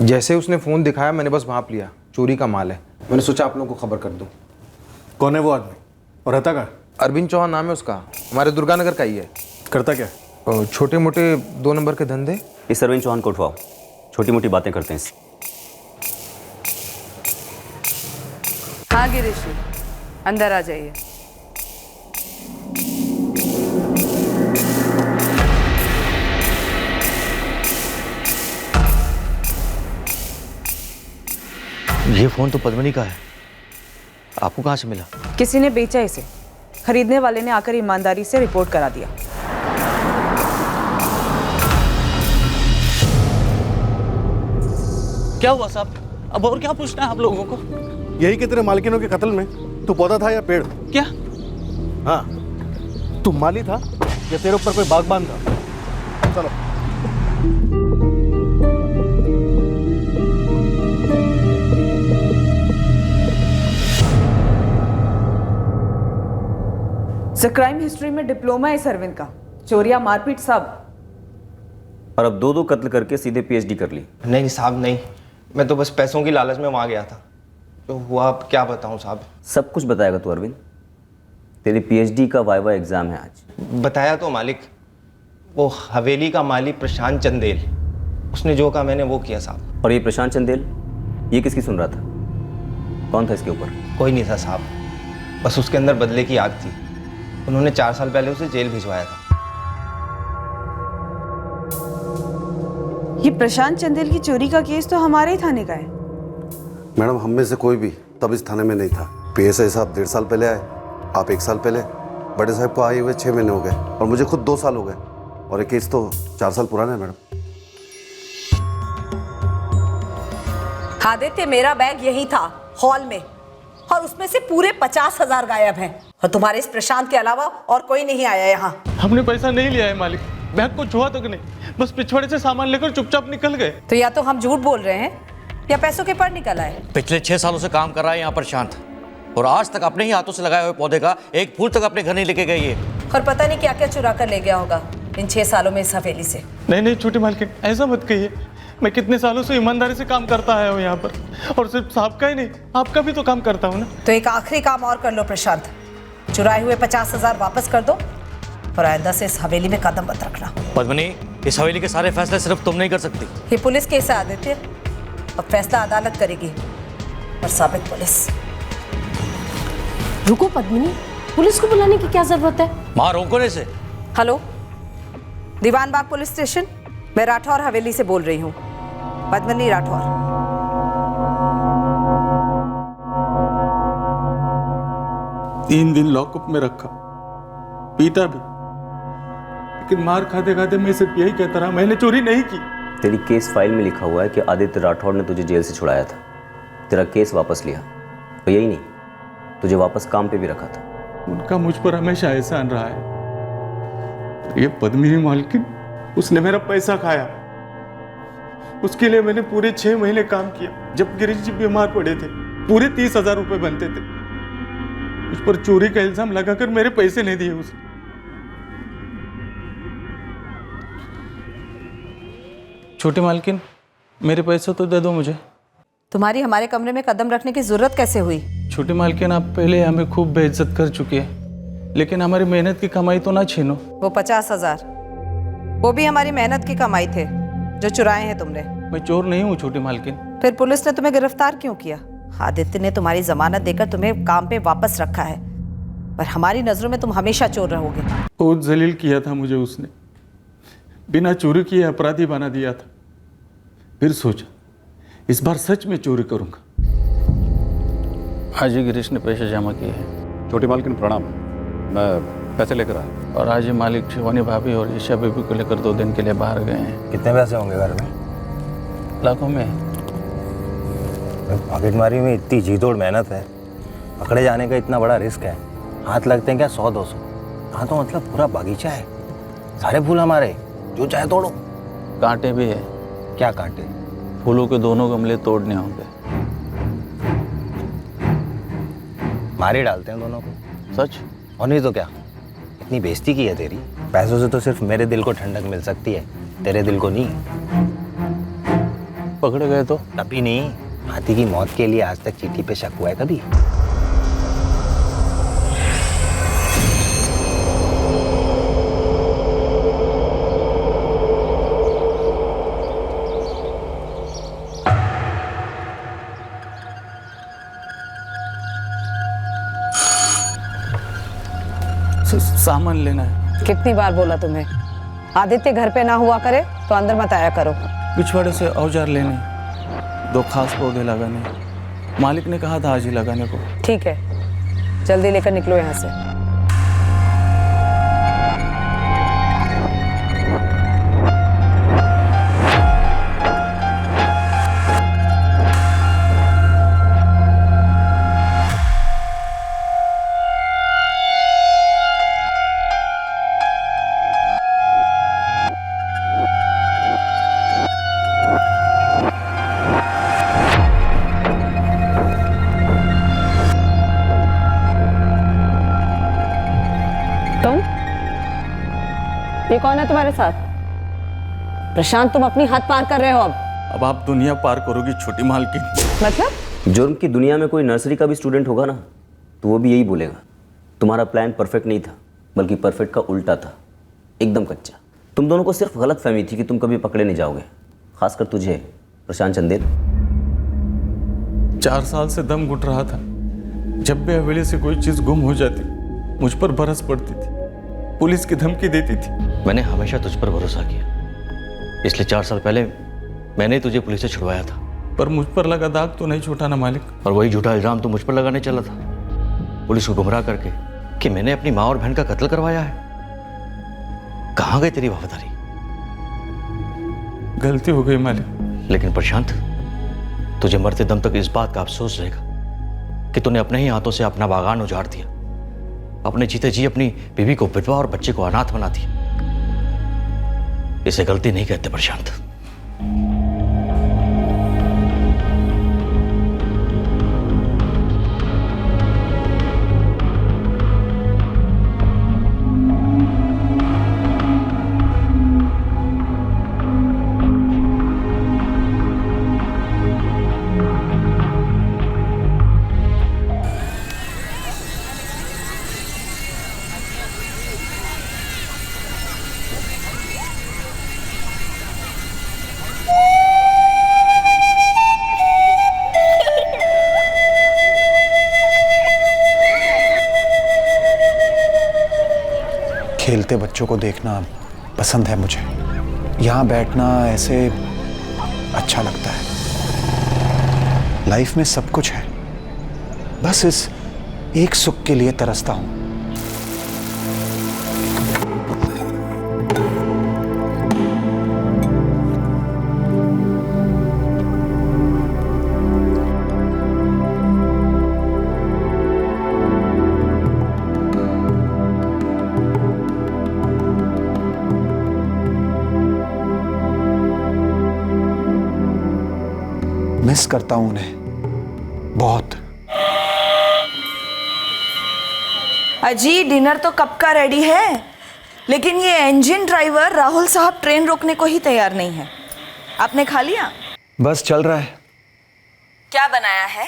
जैसे उसने फ़ोन दिखाया मैंने बस भांप लिया, चोरी का माल है। मैंने सोचा आप लोगों को खबर कर दूं। कौन है वो आदमी और रहता कहाँ? अरविंद चौहान नाम है उसका, हमारे दुर्गानगर का ही है। करता क्या? छोटे मोटे 2 नंबर के धंधे। इस अरविंद चौहान को उठवाओ, छोटी मोटी बातें करते हैं इससे। हाँ गिरीश, अंदर आ जाइए। ये फोन तो पद्मिनी का है, आपको कहाँ से मिला? किसी ने बेचा इसे, खरीदने वाले ने आकर ईमानदारी से रिपोर्ट करा दिया। क्या हुआ साहब? अब और क्या पूछना है आप लोगों को? यही कि तेरे मालकिनों के कत्ल में तू पौधा था या पेड़? क्या? हाँ, तू माली था या तेरे ऊपर कोई बागबान था? चलो। क्राइम हिस्ट्री में डिप्लोमा है अरविंद का, चोरिया मारपीट सब। और अब 2 कत्ल करके सीधे पीएचडी कर ली। नहीं साहब नहीं, मैं तो बस पैसों की लालच में वहाँ गया था, तो हुआ अब क्या बताऊँ साहब। सब कुछ बताएगा तू अरविंद, तेरी पीएचडी का वाइवा एग्जाम है आज। बताया तो मालिक, वो हवेली का माली प्रशांत चंदेल, उसने जो कहा मैंने वो किया साहब। और ये प्रशांत चंदेल, ये किसकी सुन रहा था? कौन था इसके ऊपर? कोई नहीं था साहब, बस उसके अंदर बदले की आग थी। उन्होंने 4 साल पहले उसे जेल भिजवाया था। ये प्रशांत चंदेल की चोरी का केस तो हमारे ही थाने का है। मैडम हम में से कोई भी तब इस थाने में नहीं था। पीएसआई साहब 1.5 साल पहले आए, आप 1 साल पहले, बड़े साहब को आए हुए 6 महीने हो गए, और मुझे खुद 2 साल हो गए, और ये केस तो 4 साल पुराना है मैडम। आदित्य, मेरा बैग यही था हॉल में, और उसमें से पूरे 50,000 गायब हैं, और तुम्हारे इस प्रशांत के अलावा और कोई नहीं आया यहाँ। हमने पैसा नहीं लिया है मालिक, बैग को छुआ तक नहीं, बस पिछवाड़े से सामान लेकर चुपचाप निकल गए। तो या तो हम झूठ बोल रहे हैं या पैसों के पर निकल आए। पिछले 6 सालों से काम कर रहा है यहाँ प्रशांत, और आज तक अपने ही हाथों से लगाए हुए पौधे का एक फूल तक अपने घर नहीं लेके गई है। और पता नहीं क्या क्या चुरा कर ले गया होगा इन 6 सालों में इस हवेली से। नहीं छोटी मालकिन, ऐसा मत कहिए, मैं कितने सालों से ईमानदारी से काम करता आया हूँ यहाँ पर, और सिर्फ साहब का ही नहीं, आपका भी तो काम करता हूँ ना। तो एक आखिरी काम और कर लो प्रशांत, चुराए हुए 50,000 वापस कर दो, और आइंदा से इस हवेली में कदम मत रखना। पद्मिनी, इस हवेली के सारे फैसले सिर्फ तुम नहीं कर सकती। ये पुलिस केस है आदित्य, अब फैसला अदालत करेगी, और साबित पुलिस। रुको पद्मिनी, पुलिस को बुलाने की क्या जरूरत है? मां रोको से। हेलो, दीवान बाग पुलिस स्टेशन, मैं राठौर हवेली से बोल रही हूँ, पद्मिनी राठौर। 3 दिन लॉकअप में रखा, पीटा भी, लेकिन मार खाते खाते मैं सिर्फ यही कहता रहा, मैंने चोरी नहीं की। तेरी केस फाइल में लिखा हुआ है कि आदित्य राठौड़ ने तुझे जेल से छुड़ाया था, तेरा केस वापस लिया, और यही नहीं, तुझे वापस काम पे भी रखा था। उनका मुझ पर हमेशा एहसान रहा है। ये पद्मिनी मालकिन, उसने मेरा पैसा खाया। उसके लिए मैंने पूरे 6 महीने काम किया। जब गिरीश जी बीमार पड़े थे, पूरे 30,000 रुपए बनते थे। उस पर चोरी का इल्जाम लगाकर मेरे पैसे नहीं दिए उसने। छोटी मालकिन, मेरे पैसे तो दे दो मुझे। तुम्हारी हमारे कमरे में कदम रखने की जरूरत कैसे हुई? छोटी मालकिन, आप पहले हमें खूब बेइज्जत कर चुके हैं, लेकिन हमारी मेहनत की कमाई तो ना छीनो। वो 50,000 वो भी हमारी मेहनत की कमाई थे जो चुराए हैं तुमने। मैं चोर नहीं हूँ छोटी मालकिन। फिर पुलिस ने तुम्हें गिरफ्तार क्यों किया? आदित्य ने तुम्हारी जमानत देकर तुम्हें काम पे वापस रखा है, पर हमारी नजरों में तुम हमेशा चोर रहोगे। बहुत जलील किया था मुझे उसने, बिना चोरी किए अपराधी बना दिया था। फिर सोचा इस बार सच में चोरी करूंगा। आज ही गिरीश ने पैसे जमा किए हैं। छोटी मालकिन प्रणाम, मैं पैसे लेकर आया। और आज ही मालिक शिवानी भाभी और ईशा बेबी को लेकर 2 दिन के लिए बाहर गए हैं। कितने पैसे होंगे घर में? लाखों में। पॉकेटमारी में इतनी जीतोड़ मेहनत है, पकड़े जाने का इतना बड़ा रिस्क है, हाथ लगते हैं क्या 100-200? हाँ तो मतलब पूरा बागीचा है, सारे फूल हमारे, जो चाहे तोड़ो। कांटे भी है। क्या कांटे? फूलों के दोनों गमले तोड़ने होंगे। मारे डालते हैं दोनों को। सच? और नहीं तो क्या, इतनी बेइज्जती की है तेरी। पैसों से तो सिर्फ मेरे दिल को ठंडक मिल सकती है, तेरे दिल को नहीं। पकड़े गए तो? कभी नहीं। हाथी की मौत के लिए आज तक चिट्ठी पे शक हुआ है कभी? सामान लेना है। कितनी बार बोला तुम्हें, आदित्य घर पे ना हुआ करे तो अंदर मत आया करो। पिछवाड़े से औजार लेने, 2 खास पौधे लगाने। मालिक ने कहा था आज ही लगाने को। ठीक है, जल्दी लेकर निकलो यहाँ से। ये कौन है तुम्हारे साथ? प्रशांत, तुम अपनी हद पार कर रहे हो। अब आप दुनिया पार करोगी छोटी मालकिन। मतलब? जुर्म की दुनिया में कोई नर्सरी का भी स्टूडेंट होगा ना, तो वो भी यही बोलेगा, तुम्हारा प्लान परफेक्ट नहीं था, बल्कि परफेक्ट का उल्टा था, एकदम कच्चा। तुम दोनों को सिर्फ गलत फहमी थी कि तुम कभी पकड़े नहीं जाओगे, खासकर तुझे प्रशांत चंदेल। 4 साल से दम घुट रहा था। जब भी हवेली से कोई चीज गुम हो जाती, मुझ पर बरस पड़ती थी, पुलिस की धमकी देती थी। मैंने हमेशा तुझ पर भरोसा किया, इसलिए 4 साल पहले मैंने तुझे पुलिस से छुड़वाया था। पर मुझ पर लगा दाग तो नहीं छूटा ना मालिक। और वही झूठा इल्जाम तो मुझ पर लगाने चला था, पुलिस को गुमराह करके, कि मैंने अपनी माँ और बहन का कत्ल करवाया है। कहाँ गई तेरी वफादारी? गलती हो गई मालिक। लेकिन प्रशांत, तुझे मरते दम तक इस बात का अफसोस रहेगा कि तूने अपने ही हाथों से अपना बागान उजाड़ दिया, अपने जीते जी अपनी बीवी को विधवा और बच्चे को अनाथ बना दिया। इसे गलती नहीं कहते प्रशांत। खेलते बच्चों को देखना पसंद है मुझे। यहाँ बैठना ऐसे अच्छा लगता है। लाइफ में सब कुछ है, बस इस एक सुख के लिए तरसता हूँ। मिस करता हूं उन्हें बहुत। अजी डिनर तो कब का रेडी है, लेकिन ये इंजन ड्राइवर राहुल साहब ट्रेन रोकने को ही तैयार नहीं है। आपने खा लिया? बस चल रहा है, क्या बनाया है?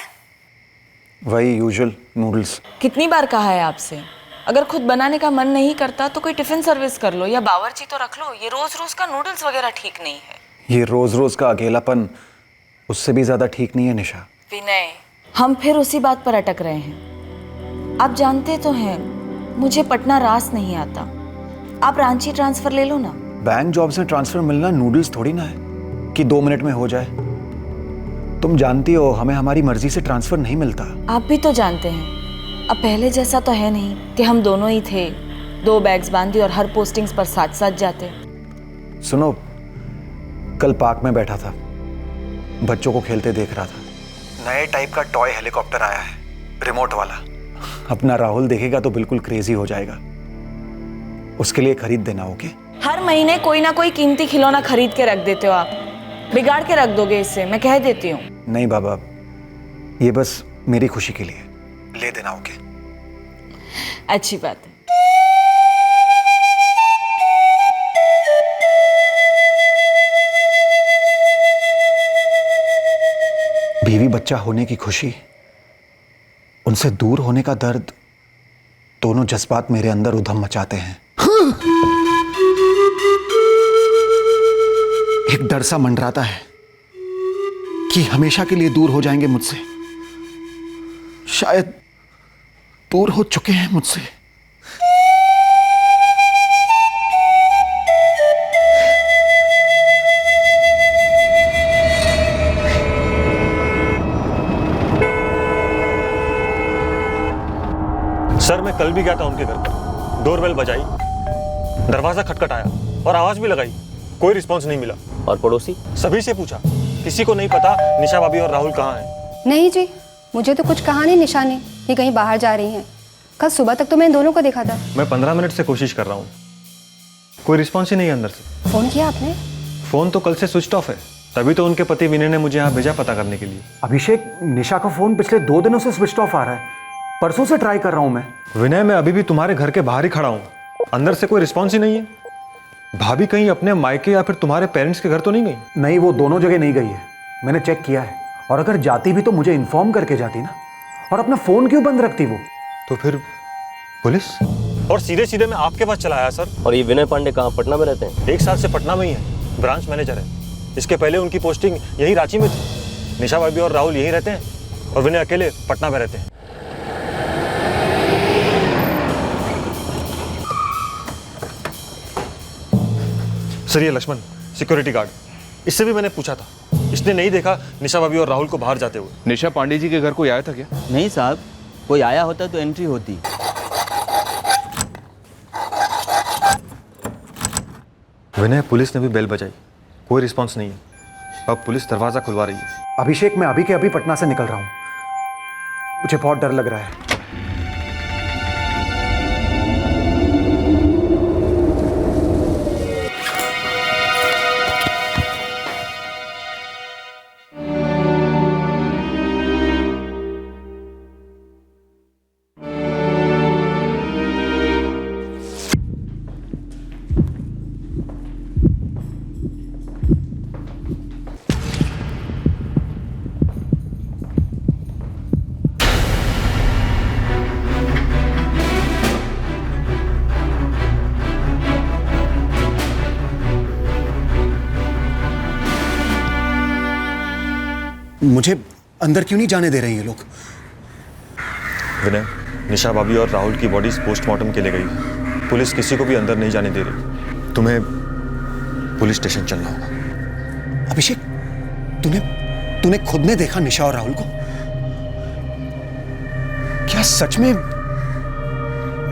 वही यूजुअल नूडल्स। कितनी बार कहा है आपसे, अगर खुद बनाने का मन नहीं करता तो कोई टिफिन सर्विस कर लो या बावर्ची तो रख लो। ये रोज रोज का नूडल्स वगैरह ठीक नहीं है। ये रोज रोज का अकेलापन उससे भी ज्यादा ठीक नहीं है निशा। विनय, हम फिर उसी बात पर अटक रहे हैं। आप जानते तो हैं मुझे पटना रास नहीं आता। आप रांची ट्रांसफर ले लो ना। बैंक जॉब से ट्रांसफर मिलना नूडल्स थोड़ी ना है कि 2 मिनट में हो जाए। तुम जानती हो हमें हमारी मर्जी से ट्रांसफर नहीं मिलता। आप भी तो जानते हैं अब पहले जैसा तो है नहीं कि हम दोनों ही थे, 2 बैग्स बांधी और हर पोस्टिंग्स पर साथ साथ जाते। सुनो, कल पार्क में बैठा था, बच्चों को खेलते देख रहा था। नए टाइप का टॉय हेलीकॉप्टर आया है, रिमोट वाला। अपना राहुल देखेगा तो बिल्कुल क्रेजी हो जाएगा। उसके लिए खरीद देना। ओके? हर महीने कोई ना कोई कीमती खिलौना खरीद के रख देते हो आप। बिगाड़ के रख दोगे इससे, मैं कह देती हूँ। नहीं बाबा, ये बस मेरी खुशी के लिए, ले देना। ओके? अच्छी बात है। बीवी बच्चा होने की खुशी, उनसे दूर होने का दर्द, दोनों जज्बात मेरे अंदर उधम मचाते हैं। एक डर सा मंडराता है कि हमेशा के लिए दूर हो जाएंगे मुझसे। शायद दूर हो चुके हैं मुझसे। सर मैं कल भी गया था उनके घर पर। डोरबेल बजाई, दरवाजा खटखटाया और आवाज भी लगाई, कोई रिस्पॉन्स नहीं मिला। और पड़ोसी? सभी से पूछा, किसी को नहीं पता निशा भाभी और राहुल कहाँ हैं। नहीं जी, मुझे तो कुछ कहा नहीं निशा ने कि कहीं बाहर जा रही हैं। कल सुबह तक तो मैं इन दोनों को देखा था। मैं 15 मिनट से कोशिश कर रहा हूँ, कोई रिस्पॉन्स ही नहीं है अंदर से। फोन किया आपने? फोन तो कल से स्विच ऑफ है, तभी तो उनके पति विनय ने मुझे यहाँ भेजा पता करने के लिए। अभिषेक, निशा का फोन पिछले 2 दिनों से स्विच ऑफ आ रहा है। परसों से ट्राई कर रहा हूं मैं। विनय, मैं अभी भी तुम्हारे घर के बाहर ही खड़ा हूँ, अंदर से कोई रिस्पॉन्स ही नहीं है। भाभी कहीं अपने मायके या फिर तुम्हारे पेरेंट्स के घर तो नहीं गई? नहीं, वो दोनों जगह नहीं गई है, मैंने चेक किया है। और अगर जाती भी तो मुझे इन्फॉर्म करके जाती ना। और अपना फोन क्यों बंद रखती वो? तो फिर पुलिस? और सीधे सीधे मैं आपके पास चला आया सर। और ये विनय पांडे कहाँ, पटना में रहते हैं? 1 साल से पटना में ही है, ब्रांच मैनेजर है। इसके पहले उनकी पोस्टिंग यही रांची में थी। निशा भाभी और राहुल यहीं रहते हैं और विनय अकेले पटना में रहते हैं। सर ये लक्ष्मण, सिक्योरिटी गार्ड, इससे भी मैंने पूछा था, इसने नहीं देखा निशा भाभी और राहुल को बाहर जाते हुए। निशा पांडे जी के घर कोई आया था क्या? नहीं साहब, कोई आया होता तो एंट्री होती। विनय, पुलिस ने भी बेल बजाई, कोई रिस्पांस नहीं है। अब पुलिस दरवाजा खुलवा रही है। अभिषेक, मैं अभी के अभी पटना से निकल रहा हूं, मुझे बहुत डर लग रहा है। मुझे अंदर क्यों नहीं जाने दे रहे ये लोग? विनय, निशा भाभी और राहुल की बॉडीज पोस्टमार्टम के लिए गई। पुलिस किसी को भी अंदर नहीं जाने दे रही। तुम्हें पुलिस स्टेशन चलना होगा। अभिषेक, तूने खुद ने देखा निशा और राहुल को? क्या सच में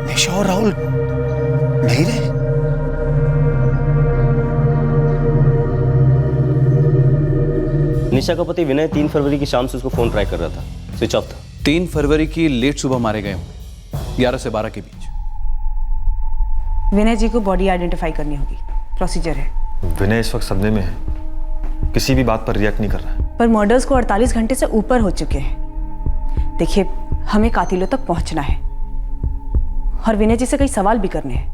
निशा और राहुल नहीं रहे? निशा का पति विनय 3 फरवरी की शाम से उसको फोन ट्राई कर रहा था, स्विच ऑफ था। 3 फरवरी की लेट सुबह मारे गए होंगे, 11 से 12 के बीच। विनय जी को बॉडी आइडेंटिफाई करनी होगी, प्रोसीजर है। विनय इस वक्त सदमे में है, किसी भी बात पर रिएक्ट नहीं कर रहा है। पर मर्डर्स को 48 घंटे से ऊपर हो चुके हैं। देखिए, हमें कातिलों तक पहुंचना है और विनय जी से कई सवाल भी करने हैं।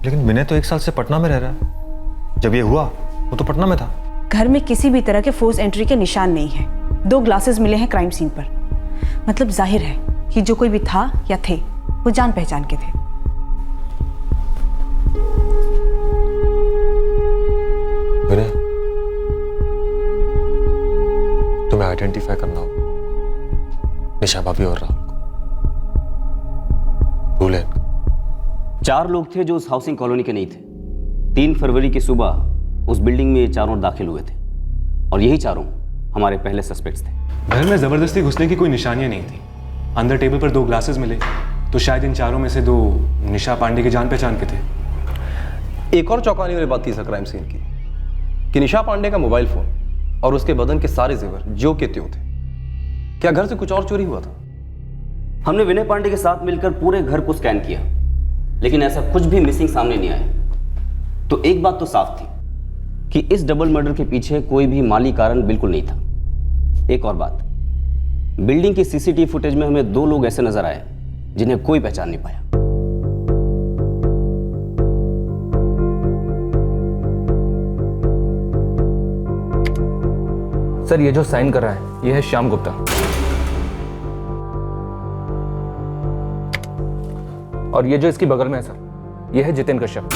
लेकिन विनय तो 1 साल से पटना में रह रहा है। जब ये हुआ वो तो पटना में था। घर में किसी भी तरह के फोर्स एंट्री के निशान नहीं है। 2 ग्लासेस मिले हैं क्राइम सीन पर। मतलब जाहिर है कि जो कोई भी था या थे वो जान पहचान के थे। विनय, तुम्हें आइडेंटिफाई करना होगा निशा भाभी और राहुल को। रूल है। 4 लोग थे जो उस हाउसिंग कॉलोनी के नहीं थे। 3 फरवरी की सुबह उस बिल्डिंग में ये चारों दाखिल हुए थे और यही चारों हमारे पहले सस्पेक्ट्स थे। घर में जबरदस्ती घुसने की कोई निशानियां नहीं थी। अंदर टेबल पर 2 ग्लासेस मिले तो शायद इन चारों में से 2 निशा पांडे की जान पहचान के थे। एक और चौंकाने वाली बात थी सर क्राइम सीन की कि निशा पांडे का मोबाइल फोन और उसके बदन के सारे जेवर जो के त्यों थे। क्या घर से कुछ और चोरी हुआ था? हमने विनय पांडे के साथ मिलकर पूरे घर को स्कैन किया, लेकिन ऐसा कुछ भी मिसिंग सामने नहीं आया। तो एक बात तो साफ थी कि इस डबल मर्डर के पीछे कोई भी माली कारण बिल्कुल नहीं था। एक और बात, बिल्डिंग की सीसीटीवी फुटेज में हमें 2 लोग ऐसे नजर आए जिन्हें कोई पहचान नहीं पाया। सर ये जो साइन कर रहा है ये है श्याम गुप्ता और ये जो इसकी बगल में है सर ये है जितेंद्र कश्यप।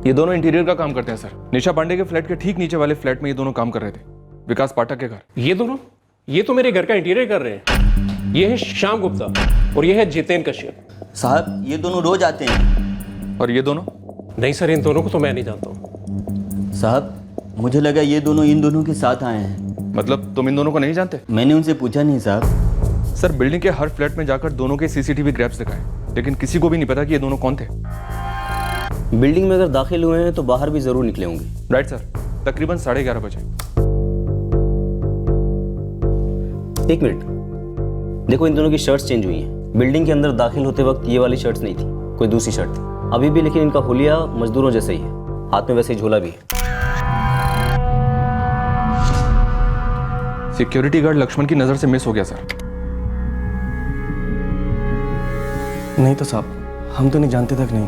ये दोनों इंटीरियर का काम करते हैं सर। निशा पांडे के फ्लैट के ठीक नीचे वाले फ्लैट में ये दोनों काम कर रहे थे, विकास पाठक के घर। ये दोनों? ये तो मेरे घर का इंटीरियर कर रहे हैं। ये है श्याम गुप्ता और ये है जितेंद्र कश्यप। साहब ये दोनों रोज आते हैं। और ये दोनों? नहीं सर, इन दोनों को तो मैं नहीं जानता हूँ। साहब मुझे लगा ये दोनों इन दोनों के साथ आए हैं। मतलब तुम इन दोनों को नहीं जानते? मैंने उनसे पूछा नहीं साहब। सर बिल्डिंग के हर फ्लैट में जाकर दोनों के सीसीटीवी ग्रैब्स दिखाए, लेकिन किसी को भी नहीं पता कि ये दोनों कौन थे। बिल्डिंग में अगर दाखिल हुए हैं तो बाहर भी जरूर निकले होंगे। राइट सर, तकरीबन 11:30 बजे। एक मिनट, देखो इन दोनों की शर्ट्स चेंज हुई हैं। बिल्डिंग के अंदर दाखिल होते वक्त ये वाली शर्ट्स नहीं थी, कोई दूसरी शर्ट थी अभी भी, लेकिन इनका हुलिया मजदूरों जैसा ही है। हाथ में वैसे ही झोला भी है। सिक्योरिटी गार्ड लक्ष्मण की नजर से मिस हो गया सर। नहीं तो साहब, हम तो नहीं जानते तक नहीं।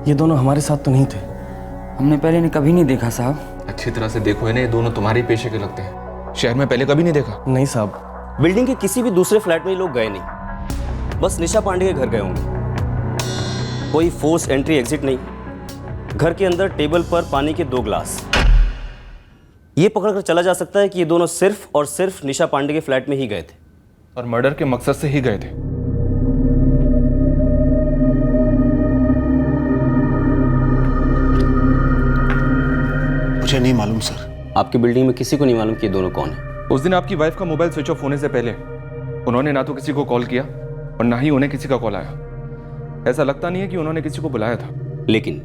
ये दोनों हमारे साथ तो नहीं थे। हमने पहले ने कभी नहीं देखा साहब। अच्छी तरह से देखो इन्हें, ये दोनों तुम्हारे ही पेशे के लगते हैं। शहर में पहले कभी नहीं देखा? नहीं साहब। बिल्डिंग के किसी भी दूसरे फ्लैट में लोग गए नहीं, बस निशा पांडे के घर गए होंगे। कोई फोर्स एंट्री एग्जिट नहीं। घर के अंदर टेबल पर पानी के 2 ग्लास। ये पकड़कर चला जा सकता है कि ये दोनों सिर्फ और सिर्फ निशा पांडे के फ्लैट में ही गए थे और मर्डर के मकसद से ही गए थे। मुझे नहीं मालूम सर। आपकी बिल्डिंग में किसी को नहीं मालूम कि ये दोनों कौन है? उस दिन आपकी वाइफ का मोबाइल स्विच ऑफ होने से पहले उन्होंने ना तो किसी को कॉल किया और ना ही उन्हें किसी का कॉल आया। ऐसा लगता नहीं है कि उन्होंने किसी को बुलाया था। लेकिन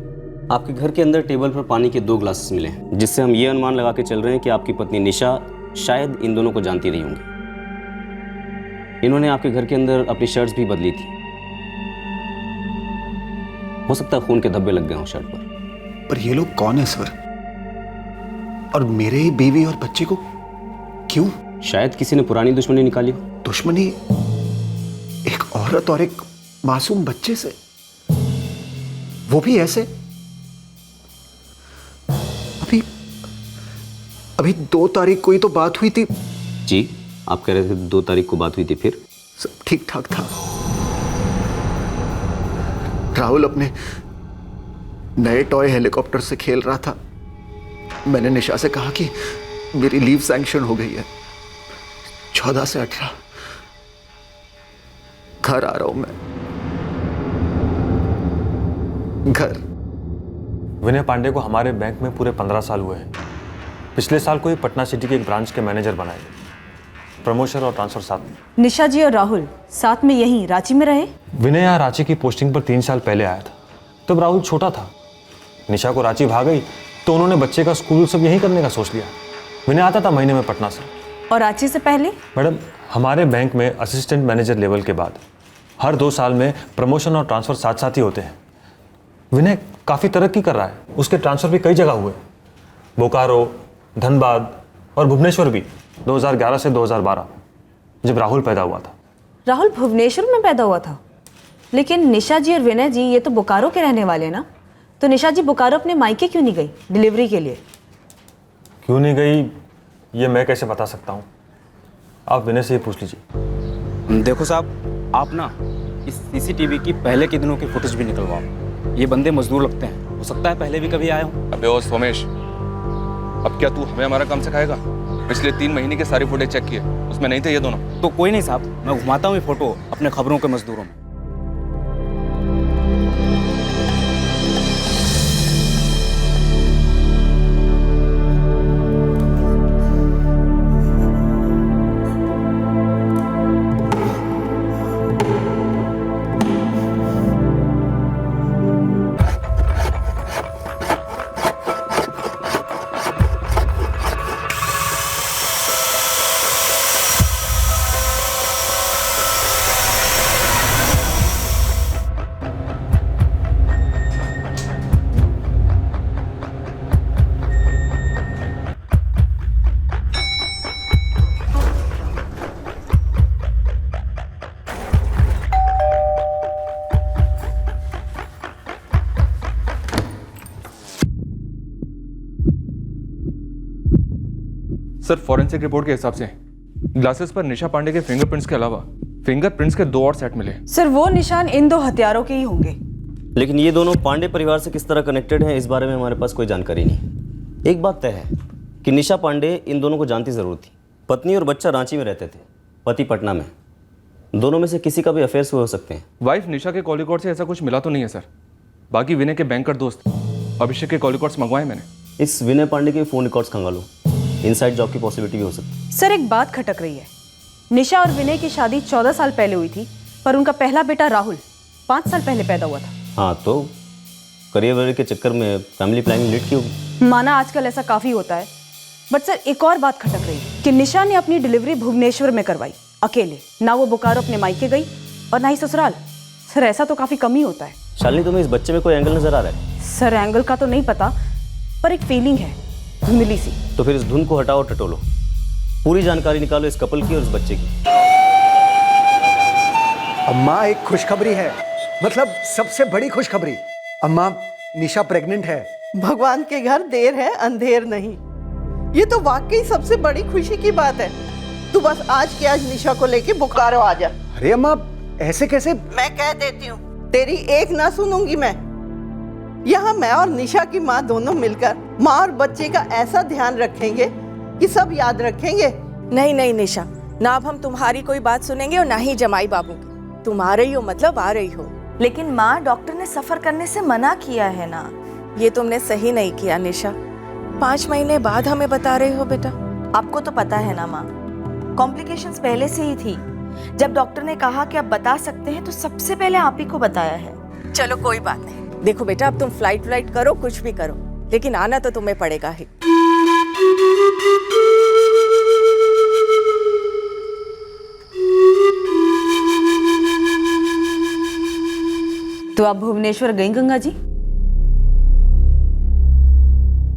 आपके घर के अंदर टेबल पर पानी के 2 ग्लासेस मिले हैं, जिससे हम ये अनुमान लगा के चल रहे हैं कि आपकी पत्नी निशा शायद इन दोनों को जानती रही होंगी। इन्होंने आपके घर के अंदर अपनी शर्ट्स भी बदली थी। हो सकता है खून के धब्बे लग गए हों शर्ट पर। ये लोग कौन है सर? और मेरे ही बीवी और बच्चे को क्यों? शायद किसी ने पुरानी दुश्मनी निकाली हो। दुश्मनी एक औरत और एक मासूम बच्चे से, वो भी ऐसे? अभी 2 तारीख को ही तो बात हुई थी। जी, आप कह रहे थे 2 तारीख को बात हुई थी, फिर सब ठीक ठाक था। राहुल अपने नए टॉय हेलीकॉप्टर से खेल रहा था। मैंने निशा से कहा कि मेरी लीव सैंक्शन हो गई है, 14 से 18 घर आ रहा हूं मैं। घर। विनय पांडे को हमारे बैंक में पूरे 15 साल हुए हैं। पिछले साल को ही पटना सिटी के एक ब्रांच के मैनेजर बनाए। प्रमोशन और ट्रांसफर साथ में। निशा जी और राहुल साथ में यहीं रांची में रहे? विनय यहाँ रांची की पोस्टिंग पर 3 साल पहले आया था, तब राहुल छोटा था। निशा को रांची भाग गई तो उन्होंने बच्चे का स्कूल सब यहीं करने का सोच लिया। विनय आता था महीने में पटना से। और रांची से पहले? मैडम, हमारे बैंक में असिस्टेंट मैनेजर लेवल के बाद हर 2 साल में प्रमोशन और ट्रांसफर साथ साथ ही होते हैं। विनय काफ़ी तरक्की कर रहा है, उसके ट्रांसफर भी कई जगह हुए, बोकारो, धनबाद और भुवनेश्वर भी 2011 से 2012, जब राहुल पैदा हुआ था। राहुल भुवनेश्वर में पैदा हुआ था, लेकिन निशा जी और विनय जी ये तो बोकारो के रहने वाले हैं ना, तो निशा जी बोकारो अपने मायके क्यों नहीं गई डिलीवरी के लिए? क्यों नहीं गई ये मैं कैसे बता सकता हूँ, आप विनय से ही पूछ लीजिए। देखो साहब, आप ना इस सीसीटीवी की पहले के दिनों की फुटेज भी निकलवाओ। ये बंदे मजदूर लगते हैं, हो सकता है पहले भी कभी आए हों। अबे ओ सोमेश, अब क्या तू हमें हमारा काम सिखाएगा? पिछले 3 महीने के सारी फुटेज चेक किए, उसमें नहीं थे ये दोनों। तो कोई नहीं साहब, मैं घुमाता हूँ ये फोटो अपने खबरों के मजदूरों में। सर, फॉरेंसिक रिपोर्ट के हिसाब से ग्लासेस पर निशा पांडे के फिंगरप्रिंट्स के अलावा फिंगरप्रिंट्स के 2 और सेट मिले। सर वो निशान इन 2 हथियारों के ही होंगे। लेकिन ये दोनों पांडे परिवार से किस तरह कनेक्टेड हैं, इस बारे में हमारे पास कोई जानकारी नहीं। एक बात तय है कि निशा पांडे इन दोनों को जानती ज़रूर थी। पत्नी और बच्चा रांची में रहते थे, पति पटना में। दोनों में से किसी का भी अफेयर्स हुए हो सकते हैं। वाइफ निशा के कॉल रिकॉर्ड से ऐसा कुछ मिला तो नहीं है सर। बाकी विनय के बैंकर दोस्त अभिषेक के कॉल रिकॉर्ड्स मंगवाए मैंने। इस विनय पांडे के फ़ोन रिकॉर्ड्स खंगालो, इनसाइड जॉब की पॉसिबिलिटी भी हो सकती है। सर एक बात खटक रही है, निशा और विनय की शादी 14 साल पहले हुई थी, पर उनका पहला बेटा राहुल 5 साल पहले पैदा हुआ था। हाँ, तो करियर वरियर के चक्कर में फैमिली प्लानिंग लेट की होगी। माना आजकल ऐसा काफ़ी होता है, बट सर एक और बात खटक रही है कि निशा ने अपनी डिलीवरी भुवनेश्वर में करवाई अकेले, ना वो बोकारो अपने मायके गई और ना ही ससुराल। सर ऐसा तो काफ़ी कम ही होता है। शालिनी, तुम्हें इस बच्चे में कोई एंगल नजर आ रहा है? सर एंगल का तो नहीं पता, पर एक फीलिंग है धुंधली सी। तो फिर इस धुन को हटाओ, टटोलो, पूरी जानकारी निकालो इस कपल की और इस बच्चे की। अम्मा, एक खुशखबरी है, मतलब सबसे बड़ी खुशखबरी। अम्मा, निशा प्रेग्नेंट है। भगवान के घर देर है अंधेर नहीं। ये तो वाकई सबसे बड़ी खुशी की बात है। तू बस आज के आज निशा को लेके बोकारो आ जा। अरे अम्मा, ऐसे कैसे? मैं कह देती हूँ, तेरी एक ना सुनूंगी मैं। यहाँ मैं और निशा की माँ दोनों मिलकर माँ और बच्चे का ऐसा ध्यान रखेंगे कि सब याद रखेंगे। नहीं नहीं निशा, ना अब हम तुम्हारी कोई बात सुनेंगे और ना ही जमाई बाबू की। तुम आ रही हो मतलब आ रही हो। लेकिन माँ, डॉक्टर ने सफर करने से मना किया है ना। ये तुमने सही नहीं किया निशा। 5 महीने बाद हमें बता रहे हो बेटा। आपको तो पता है ना माँ, कॉम्प्लिकेशंस पहले से ही थी। जब डॉक्टर ने कहा कि आप बता सकते हैं तो सबसे पहले आप ही को बताया है। चलो कोई बात नहीं। देखो बेटा, अब तुम फ्लाइट करो, कुछ भी करो, लेकिन आना तो तुम्हें पड़ेगा ही। तो आप भुवनेश्वर गई गंगा जी?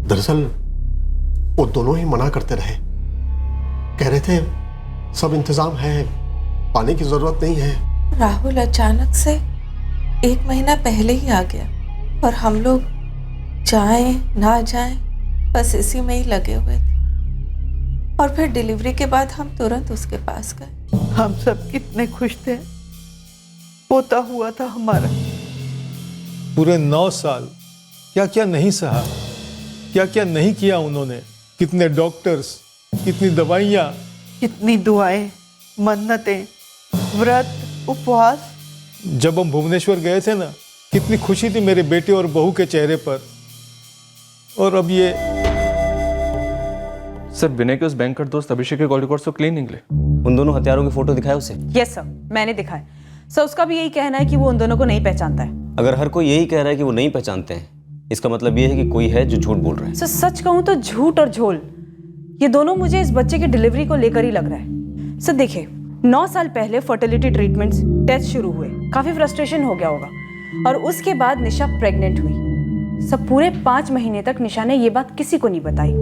दरअसल वो दोनों ही मना करते रहे, कह रहे थे सब इंतजाम है, पानी की जरूरत नहीं है। राहुल अचानक से 1 महीना पहले ही आ गया और हम लोग जाएं ना जाएं बस इसी में ही लगे हुए थे। और फिर डिलीवरी के बाद हम तुरंत उसके पास गए। हम सब कितने खुश थे, पोता हुआ था हमारा। पूरे 9 साल क्या क्या नहीं सहा, क्या क्या नहीं किया उन्होंने। कितने डॉक्टर्स, कितनी दवाइयाँ, कितनी दुआएं, मन्नतें, व्रत, उपवास। जब हम भुवनेश्वर गए थे ना, कितनी खुशी थी मेरे बेटे और बहू के चेहरे पर। और अब ये। सर, विनय के उस बैंकर दोस्त अभिषेक के कॉल रिकॉर्ड्स तो क्लीन निकले। उन दोनों हथियारों की फोटो दिखाए उसे? यस सर, मैंने दिखाया। सर उसका भी यही कहना है कि वो उन दोनों को नहीं पहचानता है। अगर हर कोई यही कह रहा है कि वो नहीं पहचानते हैं, इसका मतलब ये है कि कोई है जो झूठ बोल रहा है। सर सच कहूँ तो झूठ और झोल, ये दोनों मुझे इस बच्चे की डिलीवरी को लेकर ही लग रहा है। सर देखिए, 9 साल पहले फर्टिलिटी ट्रीटमेंट्स, टेस्ट शुरू हुए, काफी फ्रस्ट्रेशन हो गया होगा, और उसके बाद निशा प्रेग्नेंट हुई। सब पूरे 5 महीने तक निशा ने ये बात किसी को नहीं बताई।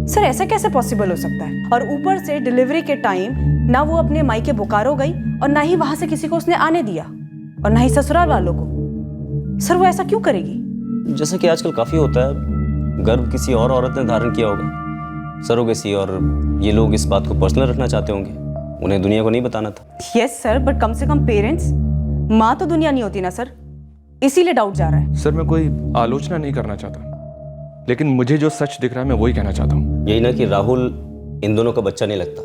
सर ऐसा कैसे पॉसिबल हो सकता है? और ऊपर से डिलीवरी के टाइम ना वो अपने मायके बोकारो गई और ना ही वहां से किसी को उसने आने दिया और ना ही ससुराल वालों को। सर वो ऐसा क्यों करेगी? जैसा कि आजकल काफ़ी होता है, गर्भ किसी और औरत ने धारण किया होगा, सरोगेसी, और ये लोग इस बात को पर्सनल रखना चाहते होंगे, उन्हें दुनिया को नहीं बताना था। यस सर, बट कम से कम पेरेंट्स, माँ तो दुनिया नहीं होती ना सर, इसीलिए डाउट जा रहा है। सर मैं कोई आलोचना नहीं करना चाहता, लेकिन मुझे जो सच दिख रहा है मैं वही कहना चाहता हूँ। यही ना कि राहुल इन दोनों का बच्चा नहीं लगता।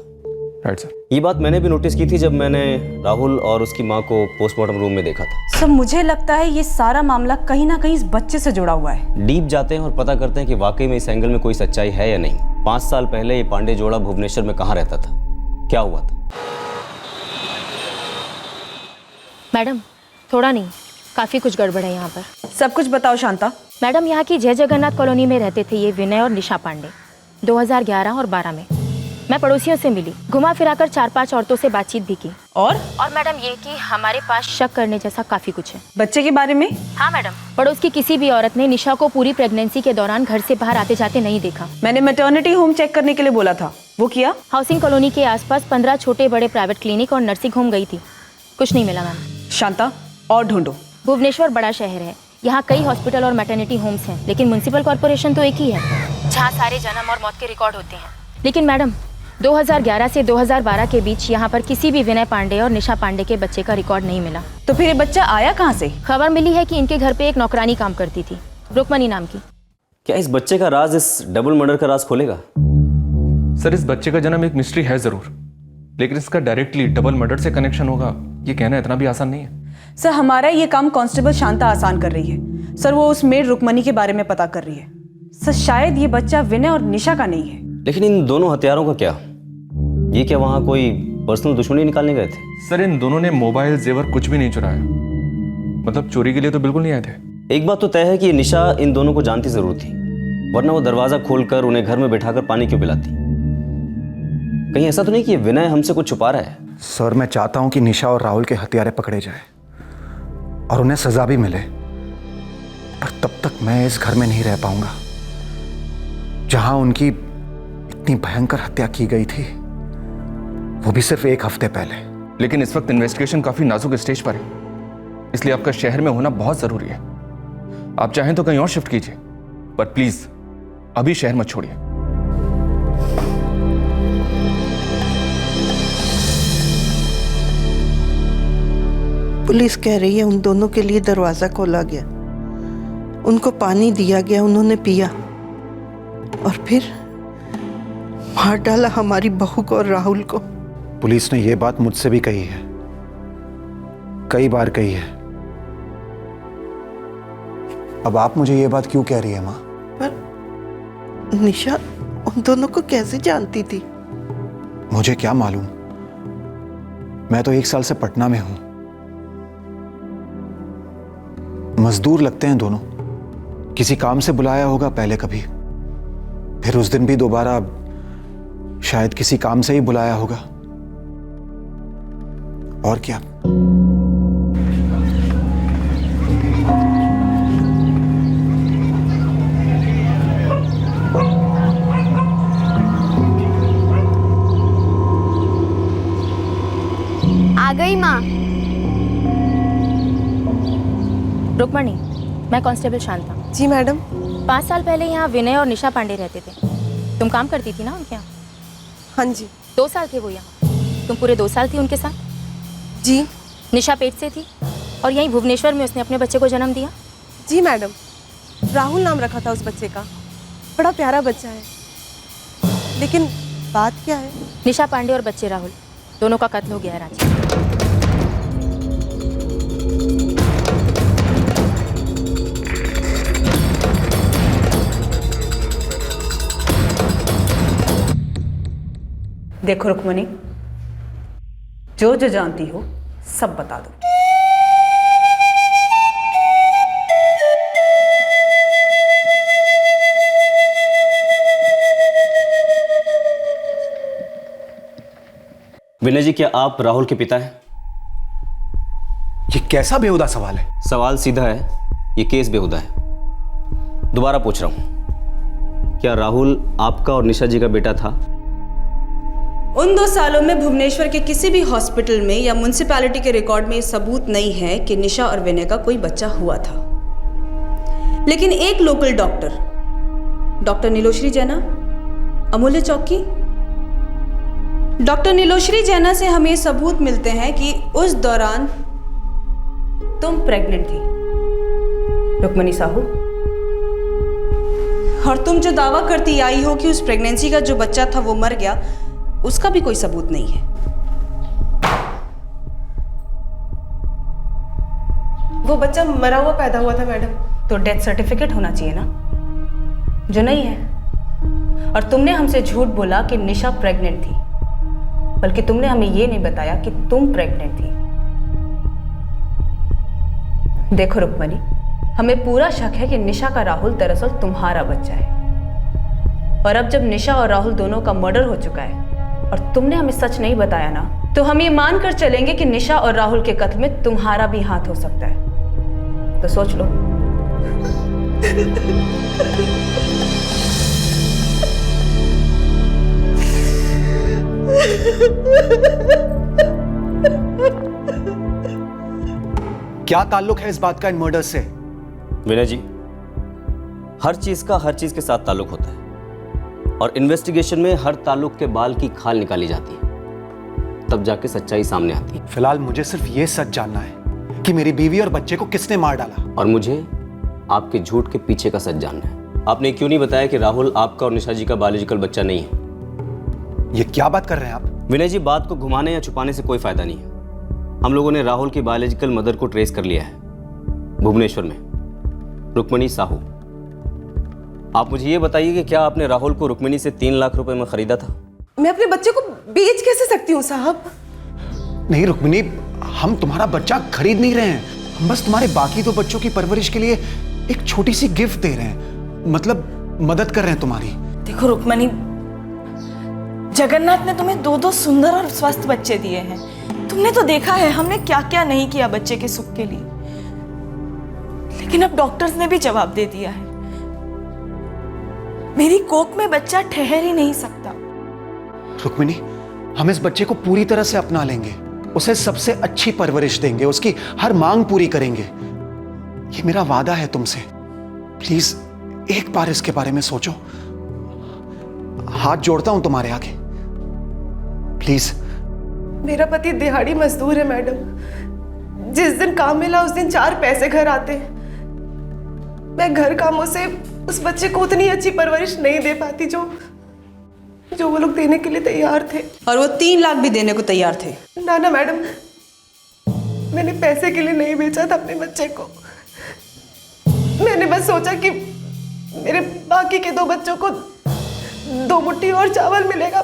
Right sir. ये बात मैंने भी नोटिस की थी जब मैंने राहुल और उसकी माँ को पोस्टमार्टम रूम में देखा था। सर मुझे लगता है ये सारा मामला कहीं ना कहीं इस बच्चे से जुड़ा हुआ है। डीप जाते हैं और पता करते हैं कि वाकई में इस एंगल में कोई सच्चाई है या नहीं। 5 साल पहले ये पांडे जोड़ा भुवनेश्वर में कहाँ रहता था, क्या हुआ था? मैडम थोड़ा नहीं, काफ़ी कुछ गड़बड़ है यहाँ पर। सब कुछ बताओ शांता। मैडम यहाँ की जय जगन्नाथ कॉलोनी में रहते थे ये विनय और निशा पांडे। 2011 और 12 में मैं पड़ोसियों से मिली, घुमा फिराकर 4-5 औरतों से बातचीत भी की। और मैडम ये कि हमारे पास शक करने जैसा काफ़ी कुछ है। बच्चे के बारे में? हाँ मैडम, पड़ोस की किसी भी औरत ने निशा को पूरी प्रेगनेंसी के दौरान घर से बाहर आते जाते नहीं देखा। मैंने मैटरनिटी होम चेक करने के लिए बोला था, वो किया? हाउसिंग कॉलोनी के आसपास 15 छोटे बड़े प्राइवेट क्लिनिक और नर्सिंग होम गई थी, कुछ नहीं मिला मैम। शांता और ढूंढो। भुवनेश्वर बड़ा शहर है, यहाँ कई हॉस्पिटल और मैटरनिटी होम्स हैं, लेकिन म्युनिसिपल कॉर्पोरेशन तो एक ही है जहाँ सारे जन्म और मौत के रिकॉर्ड होते हैं। लेकिन मैडम 2011 से 2012 के बीच यहाँ पर किसी भी विनय पांडे और निशा पांडे के बच्चे का रिकॉर्ड नहीं मिला। तो फिर ये बच्चा आया कहाँ से? खबर मिली है कि इनके घर पे एक नौकरानी काम करती थी, रुक्मणी नाम की। क्या इस बच्चे का राज इस डबल मर्डर का राज खोलेगा? सर इस बच्चे का जन्म एक मिस्ट्री है जरूर, लेकिन इसका डायरेक्टली डबल मर्डर से कनेक्शन होगा ये कहना इतना भी आसान नहीं है। सर हमारा ये काम कांस्टेबल शांता आसान कर रही है सर, वो उस मेड रुक्मणी के बारे में पता कर रही है सर। शायद ये बच्चा विनय और निशा का नहीं है। लेकिन इन दोनों हथियारों का क्या? ये क्या वहां कोई पर्सनल दुश्मनी निकालने गए थे? सर इन दोनों ने मोबाइल जेवर कुछ भी नहीं चुराया, मतलब चोरी के लिए तो बिल्कुल नहीं आए थे। एक बात तो तय है कि निशा इन दोनों को जानती जरूर थी, वरना वो दरवाजा खोलकर उन्हें घर में बैठाकर पानी क्यों पिलाती? कहीं ऐसा तो नहीं कि ये विनय हमसे कुछ छुपा रहा है? सर मैं चाहता हूं कि निशा और राहुल के हत्यारे पकड़े जाए और उन्हें सजा भी मिले, पर तब तक मैं इस घर में नहीं रह पाऊंगा जहां उनकी इतनी भयंकर हत्या की गई थी, वो भी सिर्फ 1 हफ्ते पहले। लेकिन इस वक्त इन्वेस्टिगेशन काफी नाजुक स्टेज पर है, इसलिए आपका शहर में होना बहुत जरूरी है। आप चाहें तो कहीं और शिफ्ट कीजिए, पर प्लीज अभी शहर मत छोड़िए। पुलिस कह रही है उन दोनों के लिए दरवाजा खोला गया, उनको पानी दिया गया, उन्होंने पिया और फिर मार डाला हमारी बहू को और राहुल को। पुलिस ने यह बात मुझसे भी कही है, कई बार कही है। अब आप मुझे ये बात क्यों कह रही है माँ? पर निशा उन दोनों को कैसे जानती थी? मुझे क्या मालूम, मैं तो 1 साल से पटना में हूं। मजदूर लगते हैं दोनों, किसी काम से बुलाया होगा पहले कभी, फिर उस दिन भी दोबारा शायद किसी काम से ही बुलाया होगा, और क्या। आ गई माँ। रुक्मणी, मैं कांस्टेबल शांता। जी मैडम। 5 साल पहले यहाँ विनय और निशा पांडे रहते थे, तुम काम करती थी ना उनके यहाँ? हाँ जी। 2 साल थे वो यहाँ, तुम पूरे 2 साल थी उनके साथ? जी। निशा पेट से थी और यहीं भुवनेश्वर में उसने अपने बच्चे को जन्म दिया? जी मैडम, राहुल नाम रखा था उस बच्चे का, बड़ा प्यारा बच्चा है। लेकिन बात क्या है? निशा पांडे और बच्चे राहुल दोनों का कत्ल हो गया है रांची। देखो रुक्मणी, जो जो जानती हो सब बता दो। विनय जी, क्या आप राहुल के पिता हैं? ये कैसा बेहुदा सवाल है? सवाल सीधा है, ये केस बेहुदा है। दोबारा पूछ रहा हूं, क्या राहुल आपका और निशा जी का बेटा था? उन 2 सालों में भुवनेश्वर के किसी भी हॉस्पिटल में या म्युनिसिपैलिटी के रिकॉर्ड में सबूत नहीं है कि निशा और विनय का कोई बच्चा हुआ था। लेकिन एक लोकल डॉक्टर नीलोश्री जैना, अमूल्य चौक की डॉक्टर नीलोश्री जैना से हमें सबूत मिलते हैं कि उस दौरान तुम प्रेग्नेंट थी, रुक्मणी साहू। और तुम जो दावा करती आई हो कि उस प्रेगनेंसी का जो बच्चा था वो मर गया, उसका भी कोई सबूत नहीं है। वो बच्चा मरा हुआ पैदा हुआ था मैडम। तो डेथ सर्टिफिकेट होना चाहिए ना, जो नहीं है। और तुमने हमसे झूठ बोला कि निशा प्रेग्नेंट थी, बल्कि तुमने हमें ये नहीं बताया कि तुम प्रेग्नेंट थी। देखो रुक्मणी, हमें पूरा शक है कि निशा का राहुल दरअसल तुम्हारा बच्चा है। और अब जब निशा और राहुल दोनों का मर्डर हो चुका है और तुमने हमें सच नहीं बताया ना, तो हम ये मान कर चलेंगे कि निशा और राहुल के कत्ल में तुम्हारा भी हाथ हो सकता है। तो सोच लो। क्या ताल्लुक है इस बात का इन मर्डर से? विनय जी, हर चीज का हर चीज के साथ ताल्लुक होता है और इन्वेस्टिगेशन में हर ताल्लुक के बाल की खाल निकाली जाती है, तब जाके सच्चाई सामने आती है। फिलहाल मुझे सिर्फ ये सच जानना है कि मेरी बीवी और बच्चे को किसने मार डाला। और मुझे आपके झूठ के पीछे का सच जानना है। आपने क्यों नहीं बताया कि राहुल आपका और निशा जी का बायोलॉजिकल बच्चा नहीं है? ये क्या बात कर रहे हैं आप? विनय जी, बात को घुमाने या छुपाने से कोई फायदा नहीं है। हम लोगों ने राहुल की बायोलॉजिकल मदर को ट्रेस कर लिया है, भुवनेश्वर में, रुक्मणी साहू। आप मुझे ये बताइए कि क्या आपने राहुल को रुक्मणी से 3 लाख रुपए में खरीदा था? मैं अपने बच्चे को बेच कैसे सकती हूँ साहब? नहीं रुक्मिणी, हम तुम्हारा बच्चा खरीद नहीं रहे हैं। हम बस तुम्हारे बाकी 2 बच्चों की परवरिश के लिए एक छोटी सी गिफ्ट दे रहे हैं, मतलब मदद कर रहे हैं तुम्हारी। देखो रुक्मणी, जगन्नाथ ने तुम्हें 2 सुंदर और स्वस्थ बच्चे दिए हैं। तुमने तो देखा है हमने क्या क्या नहीं किया बच्चे के सुख के लिए। लेकिन अब डॉक्टर्स ने भी जवाब दे दिया है, मेरी कोख में बच्चा ठहर ही नहीं सकता। रुक्मिणी, हम इस बच्चे को पूरी तरह से अपना लेंगे, उसे सबसे अच्छी परवरिश देंगे, उसकी हर मांग पूरी करेंगे। ये मेरा वादा है तुमसे। प्लीज एक बार इसके बारे में सोचो। हाथ जोड़ता हूं तुम्हारे आगे, प्लीज। मेरा पति दिहाड़ी मजदूर है मैडम। जिस दिन काम मिला उस दिन 4 पैसे घर आते हैं। मैं घर कामों से उस बच्चे को उतनी अच्छी परवरिश नहीं दे पाती जो वो लोग देने के लिए तैयार थे। और वो 3 लाख भी देने को तैयार थे। ना ना मैडम, मैंने पैसे के लिए नहीं बेचा था अपने बच्चे को। मैंने बस सोचा कि मेरे बाकी के 2 बच्चों को 2 मुट्ठी और चावल मिलेगा,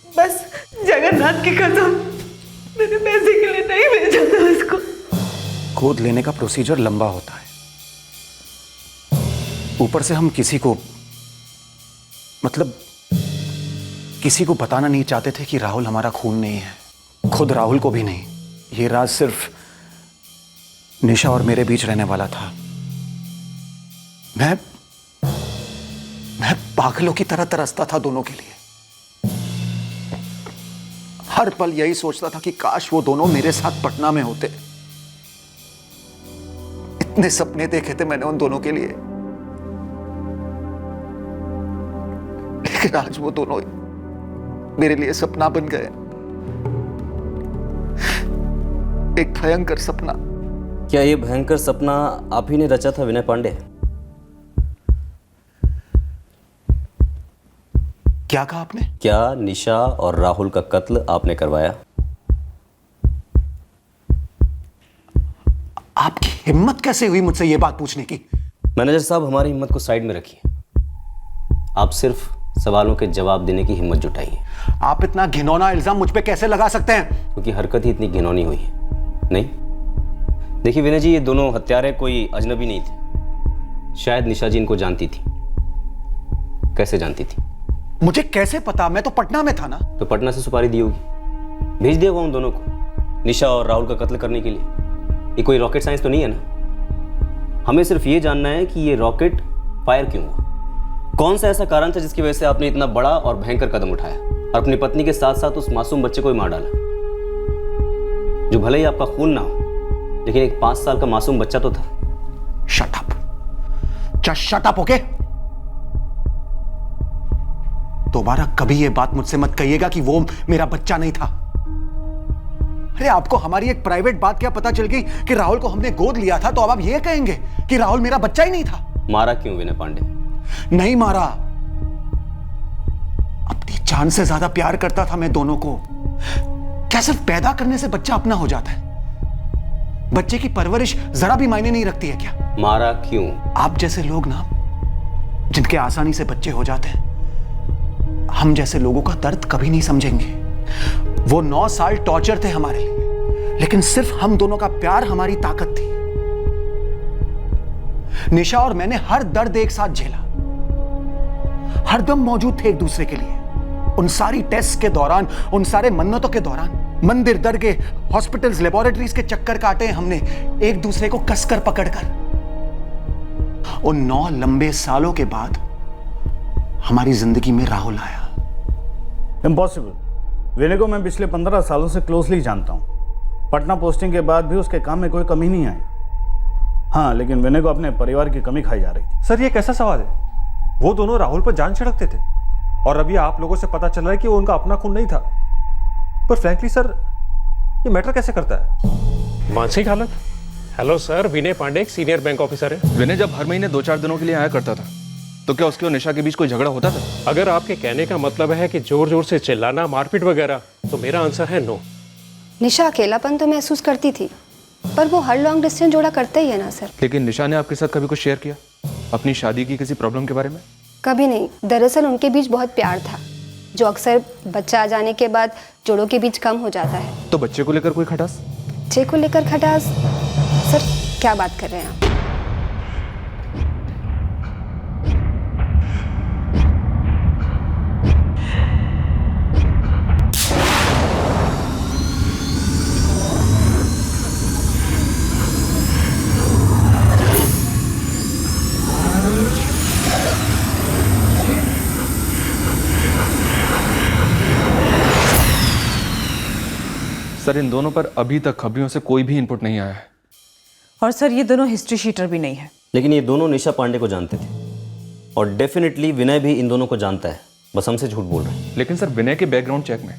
बस। जगन्नाथ की कसम, मैंने पैसे के लिए नहीं भेजा था उसको। गोद लेने का प्रोसीजर लंबा होता है, ऊपर से हम किसी को बताना नहीं चाहते थे कि राहुल हमारा खून नहीं है, खुद राहुल को भी नहीं। ये राज सिर्फ निशा और मेरे बीच रहने वाला था। मैं पागलों की तरह तरसता था दोनों के लिए। हर पल यही सोचता था कि काश वो दोनों मेरे साथ पटना में होते। इतने सपने देखे थे मैंने उन दोनों के लिए, लेकिन आज वो दोनों मेरे लिए सपना बन गए। एक भयंकर सपना। क्या ये भयंकर सपना आप ही ने रचा था विनय पांडे? क्या कहा आपने? क्या निशा और राहुल का कत्ल आपने करवाया? आपकी हिम्मत कैसे हुई मुझसे ये बात पूछने की? मैनेजर साहब, हमारी हिम्मत को साइड में रखिए। आप सिर्फ सवालों के जवाब देने की हिम्मत जुटाइए। आप इतना घिनौना इल्जाम मुझ पे कैसे लगा सकते हैं? क्योंकि हरकत ही इतनी घिनौनी हुई है। नहीं, देखिए विनय जी, ये दोनों हत्यारे कोई अजनबी नहीं थे। शायद निशा जी इनको जानती थी। कैसे जानती थी? मुझे कैसे पता? मैं तो पटना में था ना। तो पटना से सुपारी दी होगी, भेज दिया होगा उन दोनों को निशा और राहुल का कत्ल करने के लिए। ये कोई रॉकेट साइंस तो नहीं है ना। हमें सिर्फ ये जानना है कि ये रॉकेट फायर क्यों हुआ। कौन सा ऐसा कारण था जिसकी वजह से आपने इतना बड़ा और भयंकर कदम उठाया और अपनी पत्नी के साथ साथ उस मासूम बच्चे को ही मार डाला, जो भले ही आपका खून ना हो, लेकिन एक 5 साल का मासूम बच्चा तो था। Shut up, just shut up, okay? दोबारा कभी ये बात मुझसे मत कहिएगा कि वो मेरा बच्चा नहीं था। अरे आपको हमारी एक प्राइवेट बात क्या पता चल गई कि राहुल को हमने गोद लिया था, तो अब आप ये कहेंगे कि राहुल मेरा बच्चा ही नहीं था? मारा क्यों विनय पांडे? नहीं मारा, अपनी जान से ज्यादा प्यार करता था मैं दोनों को। क्या सिर्फ पैदा करने से बच्चा अपना हो जाता है? बच्चे की परवरिश जरा भी मायने नहीं रखती है क्या? मारा क्यों? आप जैसे लोग ना, जिनके आसानी से बच्चे हो जाते हैं, हम जैसे लोगों का दर्द कभी नहीं समझेंगे। वो 9 साल टॉर्चर थे हमारे लिए, लेकिन सिर्फ हम दोनों का प्यार हमारी ताकत थी। निशा और मैंने हर दर्द एक साथ झेला, हरदम मौजूद थे एक दूसरे के लिए। उन सारी टेस्ट के दौरान, उन सारे मन्नतों के दौरान, मंदिर, दरगाह, हॉस्पिटल्स, लेबोरेटरीज के चक्कर काटे हमने एक दूसरे को कसकर पकड़कर। उन 9 लंबे सालों के बाद हमारी जिंदगी में राहुल आया। इम्पॉसिबल। विनय को मैं पिछले 15 सालों से क्लोजली जानता हूँ। पटना पोस्टिंग के बाद भी उसके काम में कोई कमी नहीं आई। हाँ, लेकिन विनय को अपने परिवार की कमी खाई जा रही थी। सर, ये कैसा सवाल है? वो दोनों राहुल पर जान छिड़कते थे और अभी आप लोगों से पता चल रहा है कि वो उनका अपना खून नहीं था। पर फ्रैंकली सर, ये मैटर कैसे करता है? मानसिक हालत। हेलो सर, विनय पांडे एक सीनियर बैंक ऑफिसर है। विनय जब हर महीने 2-4 दिनों के लिए आया करता था, तो क्या उसके और निशा के बीच कोई झगड़ा होता था? अगर आपके कहने का मतलब है कि जोर जोर से चिल्लाना, मारपीट वगैरह, तो मेरा आंसर है नो। निशा अकेलापन तो महसूस करती थी, पर वो हर लॉन्ग डिस्टेंस जोड़ा करता ही है ना सर। लेकिन निशा ने आपके साथ कभी कुछ शेयर किया अपनी शादी की किसी प्रॉब्लम के बारे में? कभी नहीं। दरअसल उनके बीच बहुत प्यार था, जो अक्सर बच्चा आ जाने के बाद जोड़ों के बीच कम हो जाता है। तो बच्चे को लेकर कोई खटास? बच्चे को लेकर खटास? सर क्या बात कर रहे हैं आप? सर, इन दोनों पर अभी तक खबरियों से कोई भी इनपुट नहीं आया है। और सर, ये दोनों हिस्ट्री शीटर भी नहीं है। लेकिन ये दोनों निशा पांडे को जानते थे और डेफिनेटली विनय भी इन दोनों को जानता है, बस हमसे झूठ बोल रहे हैं। लेकिन सर, विनय के बैकग्राउंड चेक में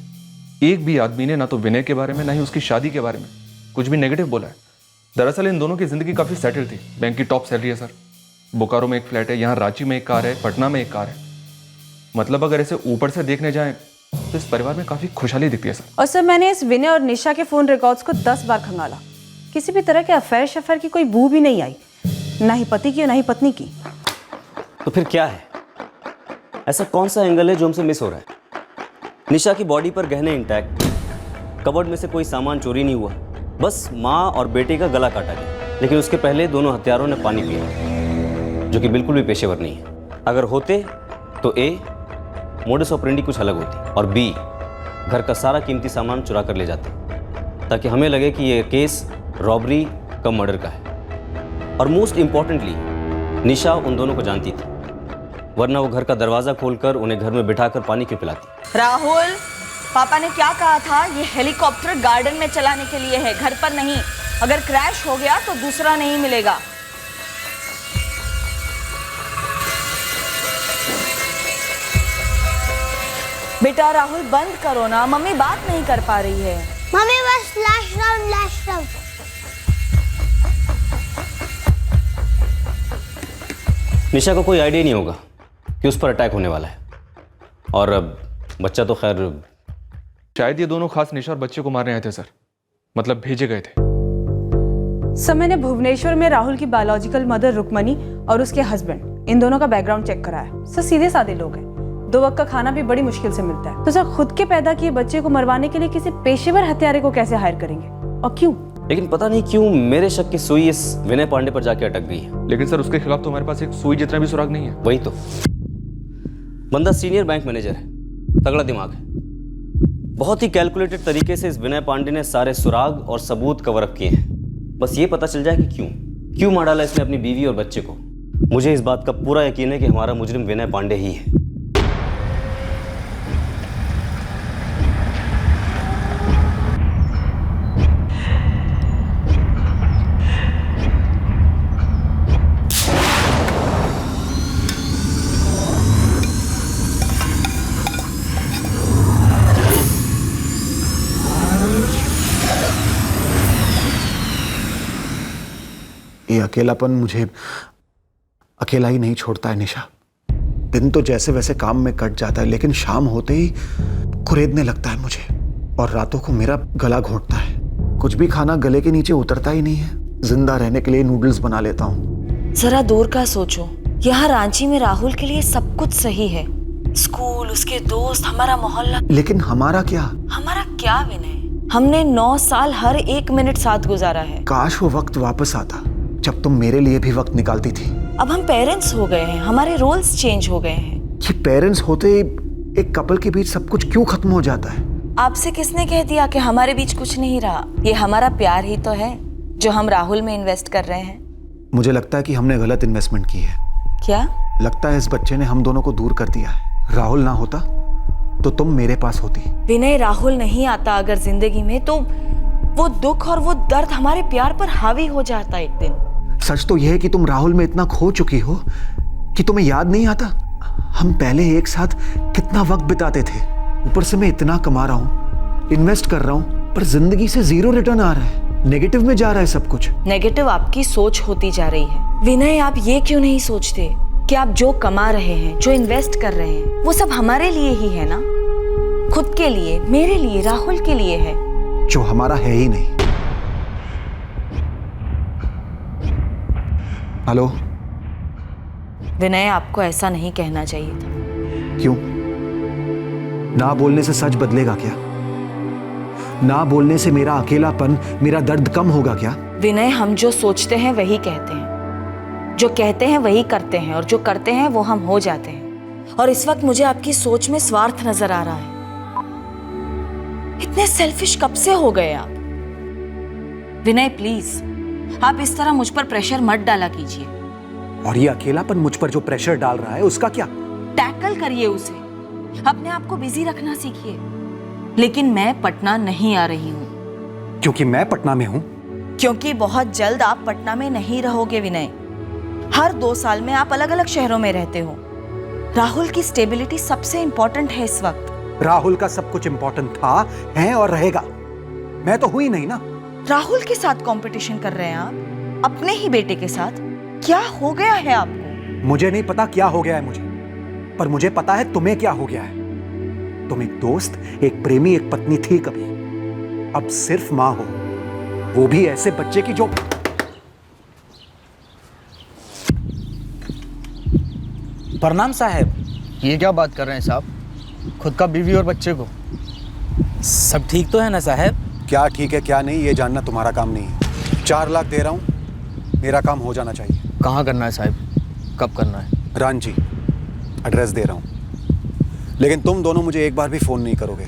एक भी आदमी ने ना तो विनय के बारे में, ना ही उसकी शादी के बारे में कुछ भी नेगेटिव बोला है। दरअसल इन दोनों की जिंदगी काफी सेटल थी। बैंक की टॉप सैलरी है सर, बोकारो में एक फ्लैट है, यहाँ रांची में एक कार है, पटना में एक कार है। मतलब अगर ऐसे ऊपर से देखने जाएं तो इस परिवार में काफी खुशहाली दिखती है सर। और सर, मैंने इस विनय और निशा के फोन रिकॉर्ड्स को 10 बार खंगाला। किसी भी तरह के अफेयर शफेयर की कोई बू भी नहीं आई, ना ही पति की और ना ही पत्नी की। तो फिर क्या है? ऐसा कौन सा एंगल है जो हमसे मिस हो रहा है? निशा की बॉडी पर गहने इंटैक्ट, कबर्ड में से कोई सामान चोरी नहीं हुआ, बस माँ और बेटे का गला काटा गया। लेकिन उसके पहले दोनों हत्यारों ने पानी पिया, जो कि बिल्कुल भी पेशेवर नहीं है। अगर होते तो ए, मोडस ऑपरेंडी कुछ अलग होती, और बी, घर का सारा कीमती सामान चुरा कर ले जाते, ताकि हमें लगे कि ये केस रॉबरी का मर्डर का है। और मोस्ट इंपॉर्टेंटली, निशा उन दोनों को जानती थी, वरना वो घर का दरवाज़ा खोलकर उन्हें घर में बिठाकर पानी क्यों पिलाती? राहुल, पापा ने क्या कहा था? ये हेलीकॉप्टर गार्डन में चलाने के लिए है, घर पर नहीं। अगर क्रैश हो गया तो दूसरा नहीं मिलेगा। बेटा राहुल, बंद करो ना, मम्मी बात नहीं कर पा रही है। मम्मी बस लास्ट राउंड। निशा को कोई आइडिया नहीं होगा कि उस पर अटैक होने वाला है, और बच्चा तो खैर। शायद ये दोनों खास निशा और बच्चे को मारने आए थे सर, मतलब भेजे गए थे। सर, मैंने भुवनेश्वर में राहुल की बायोलॉजिकल मदर रुक्मणी और उसके हस्बैंड, इन दोनों का बैकग्राउंड चेक कराया। सर, सीधे साधे लोग हैं, 2 वक्त का खाना भी बड़ी मुश्किल से मिलता है। तो सर, खुद के पैदा किए बच्चे को मरवाने के लिए किसी पेशेवर हत्यारे को कैसे हायर करेंगे, और क्यों? लेकिन पता नहीं क्यों मेरे शक की सुई इस विनय पांडे पर जाके अटक गई है। लेकिन सर, उसके खिलाफ तो हमारे पास एक सुई जितना भी सुराग नहीं है। वही तो, बंदा सीनियर बैंक मैनेजर है, तगड़ा दिमाग है। बहुत ही कैलकुलेटेड तरीके से इस विनय पांडे ने सारे सुराग और सबूत कवर अप किए हैं। बस ये पता चल जाए कि क्यों मार डाला इसने अपनी बीवी और बच्चे को, मुझे इस बात का पूरा यकीन है कि हमारा मुजरिम विनय पांडे ही है। ये अकेलापन मुझे अकेला ही नहीं छोड़ता है निशा। दिन तो जैसे वैसे काम में कट जाता है, लेकिन शाम होते ही कुरेदने लगता है मुझे, और रातों को मेरा गला घोंटता है। कुछ भी खाना गले के नीचे उतरता ही नहीं है। जिंदा रहने के लिए नूडल्स बना लेता हूँ। जरा दूर का सोचो, यहाँ रांची में राहुल के लिए सब कुछ सही है, स्कूल, उसके दोस्त, हमारा मोहल्ला। लेकिन हमारा क्या? हमारा क्या विनय? हमने 9 साल हर एक मिनट साथ गुजारा है। काश वो वक्त वापस आता जब तुम मेरे लिए भी वक्त निकालती थी। अब हम पेरेंट्स हो गए हैं, हमारे रोल्स चेंज हो गए हैं। ये पेरेंट्स होते ही एक कपल के बीच सब कुछ क्यों खत्म हो जाता है? आपसे किसने कह दिया कि हमारे बीच कुछ नहीं रहा? ये हमारा प्यार ही तो है जो हम राहुल में इन्वेस्ट कर रहे हैं। मुझे लगता है कि हमने गलत इन्वेस्टमेंट की है। क्या? लगता है इस बच्चे ने हम दोनों को दूर कर दिया है। राहुल ना होता तो तुम मेरे पास होती। विनय, राहुल नहीं आता अगर जिंदगी में तो वो दुख और वो दर्द हमारे प्यार पर हावी हो जाता एक दिन। सच तो यह है कि तुम राहुल में इतना खो चुकी हो कि तुम्हें याद नहीं आता हम पहले एक साथ कितना वक्त बिताते थे। ऊपर से मैं इतना कमा रहा हूँ, इन्वेस्ट कर रहा हूँ, पर जिंदगी से 0 रिटर्न आ रहा है। नेगेटिव में जा रहा है सब कुछ। नेगेटिव आपकी सोच होती जा रही है। विनय, आप ये क्यों नहीं सोचते कि आप जो कमा रहे हैं, जो इन्वेस्ट कर रहे हैं, वो सब हमारे लिए ही है ना? खुद के लिए, मेरे लिए, राहुल के लिए है। जो हमारा है ही नहीं। हेलो विनय, आपको ऐसा नहीं कहना चाहिए था। क्यों? ना बोलने से सच बदलेगा क्या? ना बोलने से मेरा अकेलापन, मेरा दर्द कम होगा क्या? विनय, हम जो सोचते हैं वही कहते हैं, जो कहते हैं वही करते हैं, और जो करते हैं वो हम हो जाते हैं। और इस वक्त मुझे आपकी सोच में स्वार्थ नजर आ रहा है। इतने सेल्फिश कब से हो गए आप? विनय प्लीज, आप इस तरह मुझ पर प्रेशर मत डाला कीजिए। और ये अकेलापन मुझ पर जो प्रेशर डाल रहा है उसका क्या? टैकल करिए उसे, अपने आप को बिजी रखना सीखिए। लेकिन मैं पटना नहीं आ रही हूँ। क्योंकि मैं पटना में हूँ? क्योंकि बहुत जल्द आप पटना में नहीं रहोगे विनय। हर 2 साल में आप अलग अलग शहरों में रहते हो। राहुल की स्टेबिलिटी सबसे इंपॉर्टेंट है इस वक्त। राहुल का सब कुछ इंपॉर्टेंट था, है और रहेगा। मैं तो हुई नहीं ना। राहुल के साथ कंपटीशन कर रहे हैं आप, अपने ही बेटे के साथ। क्या हो गया है आपको? मुझे नहीं पता क्या हो गया है मुझे, पर मुझे पता है तुम्हें क्या हो गया है। तुम एक दोस्त, एक प्रेमी, एक पत्नी थी कभी, अब सिर्फ मां हो, वो भी ऐसे बच्चे की जो। प्रणाम साहब। ये क्या बात कर रहे हैं साहब? खुद का बीवी और बच्चे को। सब ठीक तो है ना साहब? क्या ठीक है क्या नहीं ये जानना तुम्हारा काम नहीं है। 4 लाख दे रहा हूं, मेरा काम हो जाना चाहिए। कहाँ करना है साहब? कब करना है? रांची, एड्रेस दे रहा हूं। लेकिन तुम दोनों मुझे एक बार भी फ़ोन नहीं करोगे,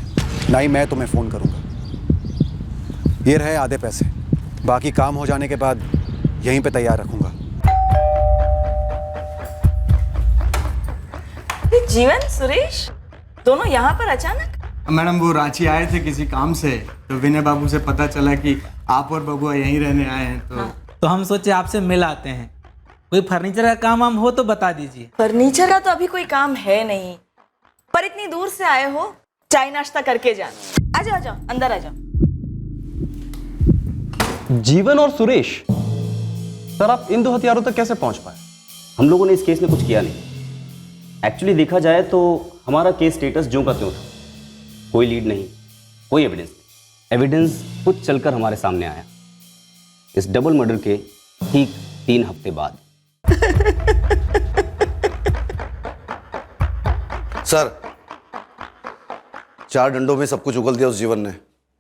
ना ही मैं तुम्हें फ़ोन करूंगा। ये रहे आधे पैसे, बाकी काम हो जाने के बाद यहीं पे तैयार रखूंगा। जीवन, सुरेश, दोनों यहाँ पर अचानक? मैडम, वो रांची आए थे किसी काम से, तो विनय बाबू से पता चला कि आप और बबुआ यहीं रहने आए हैं, तो हम सोचे आपसे मिल आते हैं। कोई फर्नीचर का काम वाम हो तो बता दीजिए। फर्नीचर का तो अभी कोई काम है नहीं, पर इतनी दूर से आए हो, चाय नाश्ता करके जाना। आ जाओ, अंदर आ जाओ। जीवन और सुरेश, सर आप इन 2 हथियारों तक कैसे पहुंच पाए? हम लोगों ने इस केस में कुछ किया नहीं। एक्चुअली देखा जाए तो हमारा केस स्टेटस ज्यों का त्यों था। कोई लीड नहीं, कोई एविडेंस नहीं। एविडेंस कुछ चलकर हमारे सामने आया इस डबल मर्डर के ठीक 3 हफ्ते बाद। सर, 4 डंडों में सब कुछ उगल दिया उस जीवन ने।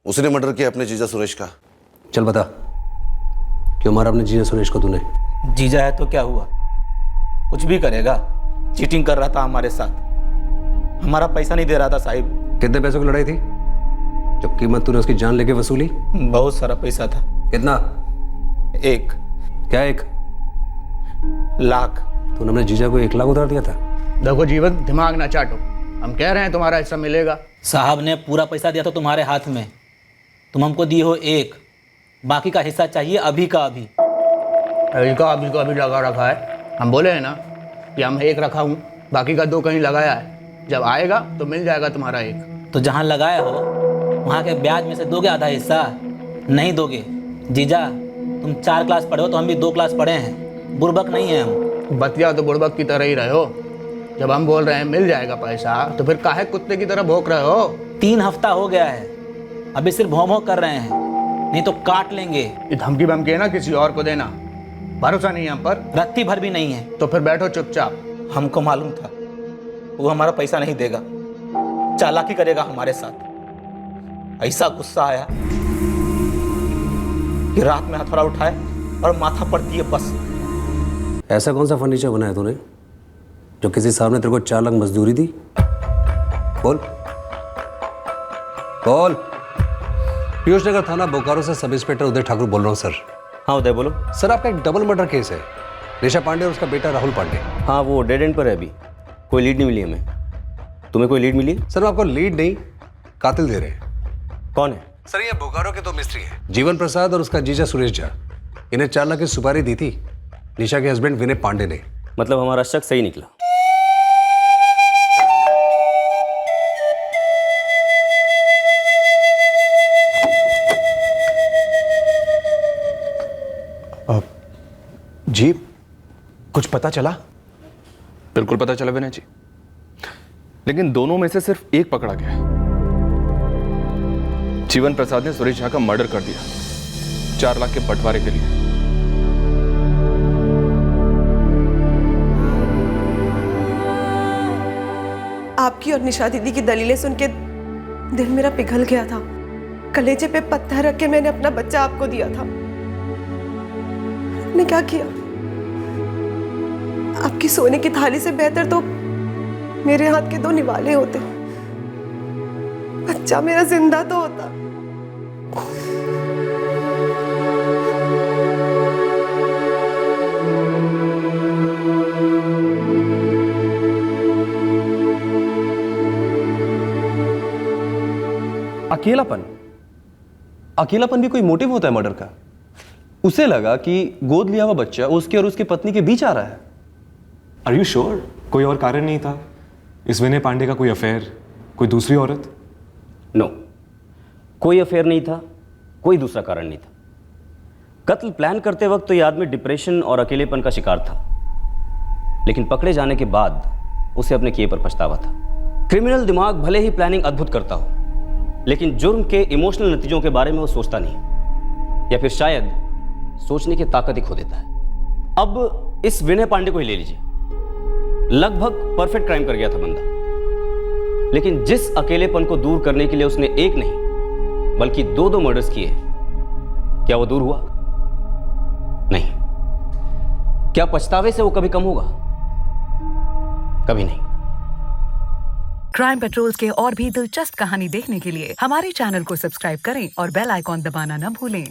उसने मर्डर किया अपने जीजा सुरेश का। चल बता, क्यों मारा अपने जीजा सुरेश को तूने? जीजा है तो क्या हुआ? कुछ भी करेगा। चीटिंग कर रहा था हमारे साथ, हमारा पैसा नहीं दे रहा था साहिब। कितने पैसों की लड़ाई थी? जो कीमत तूने उसकी जान लेके वसूली? बहुत सारा पैसा था। कितना? 1 क्या 1 लाख? तूने अपने जीजा को 1 लाख उधार दिया था। देखो जीवन, दिमाग ना चाटो, हम कह रहे हैं तुम्हारा हिस्सा मिलेगा। साहब ने पूरा पैसा दिया था तुम्हारे हाथ में, तुम हमको दिए हो 1, बाकी का हिस्सा चाहिए अभी का अभी। अभी का अभी लगा रखा है। हम बोले हैं ना कि हम 1 रखा हूँ, बाकी का 2 कहीं लगाया है। जब आएगा तो मिल जाएगा तुम्हारा 1। तो जहाँ लगाया हो वहाँ के ब्याज में से दोगे आधा हिस्सा? नहीं दोगे। जीजा तुम 4 क्लास पढ़े हो तो हम भी 2 क्लास पढ़े हैं, बुड़बक नहीं है हम। बतिया तो बुड़बक की तरह ही रहे हो। जब हम बोल रहे हैं मिल जाएगा पैसा तो फिर काहे कुत्ते की तरह भौंक रहे हो? 3 हफ्ता हो गया है, अभी सिर्फ भौं कर रहे हैं, नहीं तो काट लेंगे। ये धमकी बमकी है ना किसी और को देना, भरोसा नहीं है हम पर। रत्ती भर भी नहीं है। तो फिर बैठो चुपचाप। हमको मालूम था वो हमारा पैसा नहीं देगा, चालाकी करेगा हमारे साथ। ऐसा गुस्सा आया कि रात में हथौड़ा उठाए और माथा पर दिए बस। ऐसा कौन सा फर्नीचर बनाया तूने जो किसी साहब ने तेरे को 4 लाख मजदूरी दी? बोल बोल। पीयूष नगर थाना बोकारो से सब इंस्पेक्टर उदय ठाकुर बोल रहा हूँ सर। हाँ उदय बोलो। सर आपका एक डबल मर्डर केस है, निशा पांडे और उसका बेटा राहुल पांडे। हाँ वो डेड एंड पर है, अभी कोई लीड नहीं मिली हमें। तुम्हें कोई लीड मिली है? सर आपको लीड नहीं, कातिल दे रहे हैं। कौन है? सर ये बोकारो के 2 मिस्त्री हैं, जीवन प्रसाद और उसका जीजा सुरेश झा। इन्हें 4 लाख की सुपारी दी थी निशा के हस्बैंड विनय पांडे ने। मतलब हमारा शक सही निकला। जी कुछ पता चला? बिल्कुल पता चला विनय जी, लेकिन दोनों में से सिर्फ एक पकड़ा गया है। जीवन प्रसाद ने सुरेश झा का मर्डर कर दिया 4 लाख के बंटवारे के लिए। आपकी और निशा दीदी की दलीलें सुन के दिल मेरा पिघल गया था। कलेजे पे पत्थर रख के मैंने अपना बच्चा आपको दिया था। आपने क्या किया? आपकी सोने की थाली से बेहतर तो मेरे हाथ के 2 निवाले होते। बच्चा मेरा जिंदा तो होता। अकेलापन भी कोई मोटिव होता है मर्डर का? उसे लगा कि गोद लिया हुआ बच्चा उसके और उसकी पत्नी के बीच आ रहा है। आर यू श्योर कोई और कारण नहीं था? इस विनय पांडे का कोई अफेयर, कोई दूसरी औरत? नो, कोई अफेयर नहीं था, कोई दूसरा कारण नहीं था। कत्ल प्लान करते वक्त तो ये आदमी डिप्रेशन और अकेलेपन का शिकार था, लेकिन पकड़े जाने के बाद उसे अपने किए पर पछतावा था। क्रिमिनल दिमाग भले ही प्लानिंग अद्भुत करता हो, लेकिन जुर्म के इमोशनल नतीजों के बारे में वो सोचता नहीं, या फिर शायद सोचने की ताकत ही खो देता है। अब इस विनय पांडे को ही ले लीजिए, लगभग परफेक्ट क्राइम कर गया था बंदा, लेकिन जिस अकेलेपन को दूर करने के लिए उसने 1 नहीं बल्कि 2 मर्डर्स किए, क्या वो दूर हुआ? नहीं। क्या पछतावे से वो कभी कम होगा? कभी नहीं। क्राइम पेट्रोल्स के और भी दिलचस्प कहानी देखने के लिए हमारे चैनल को सब्सक्राइब करें और बेल आइकॉन दबाना न भूलें।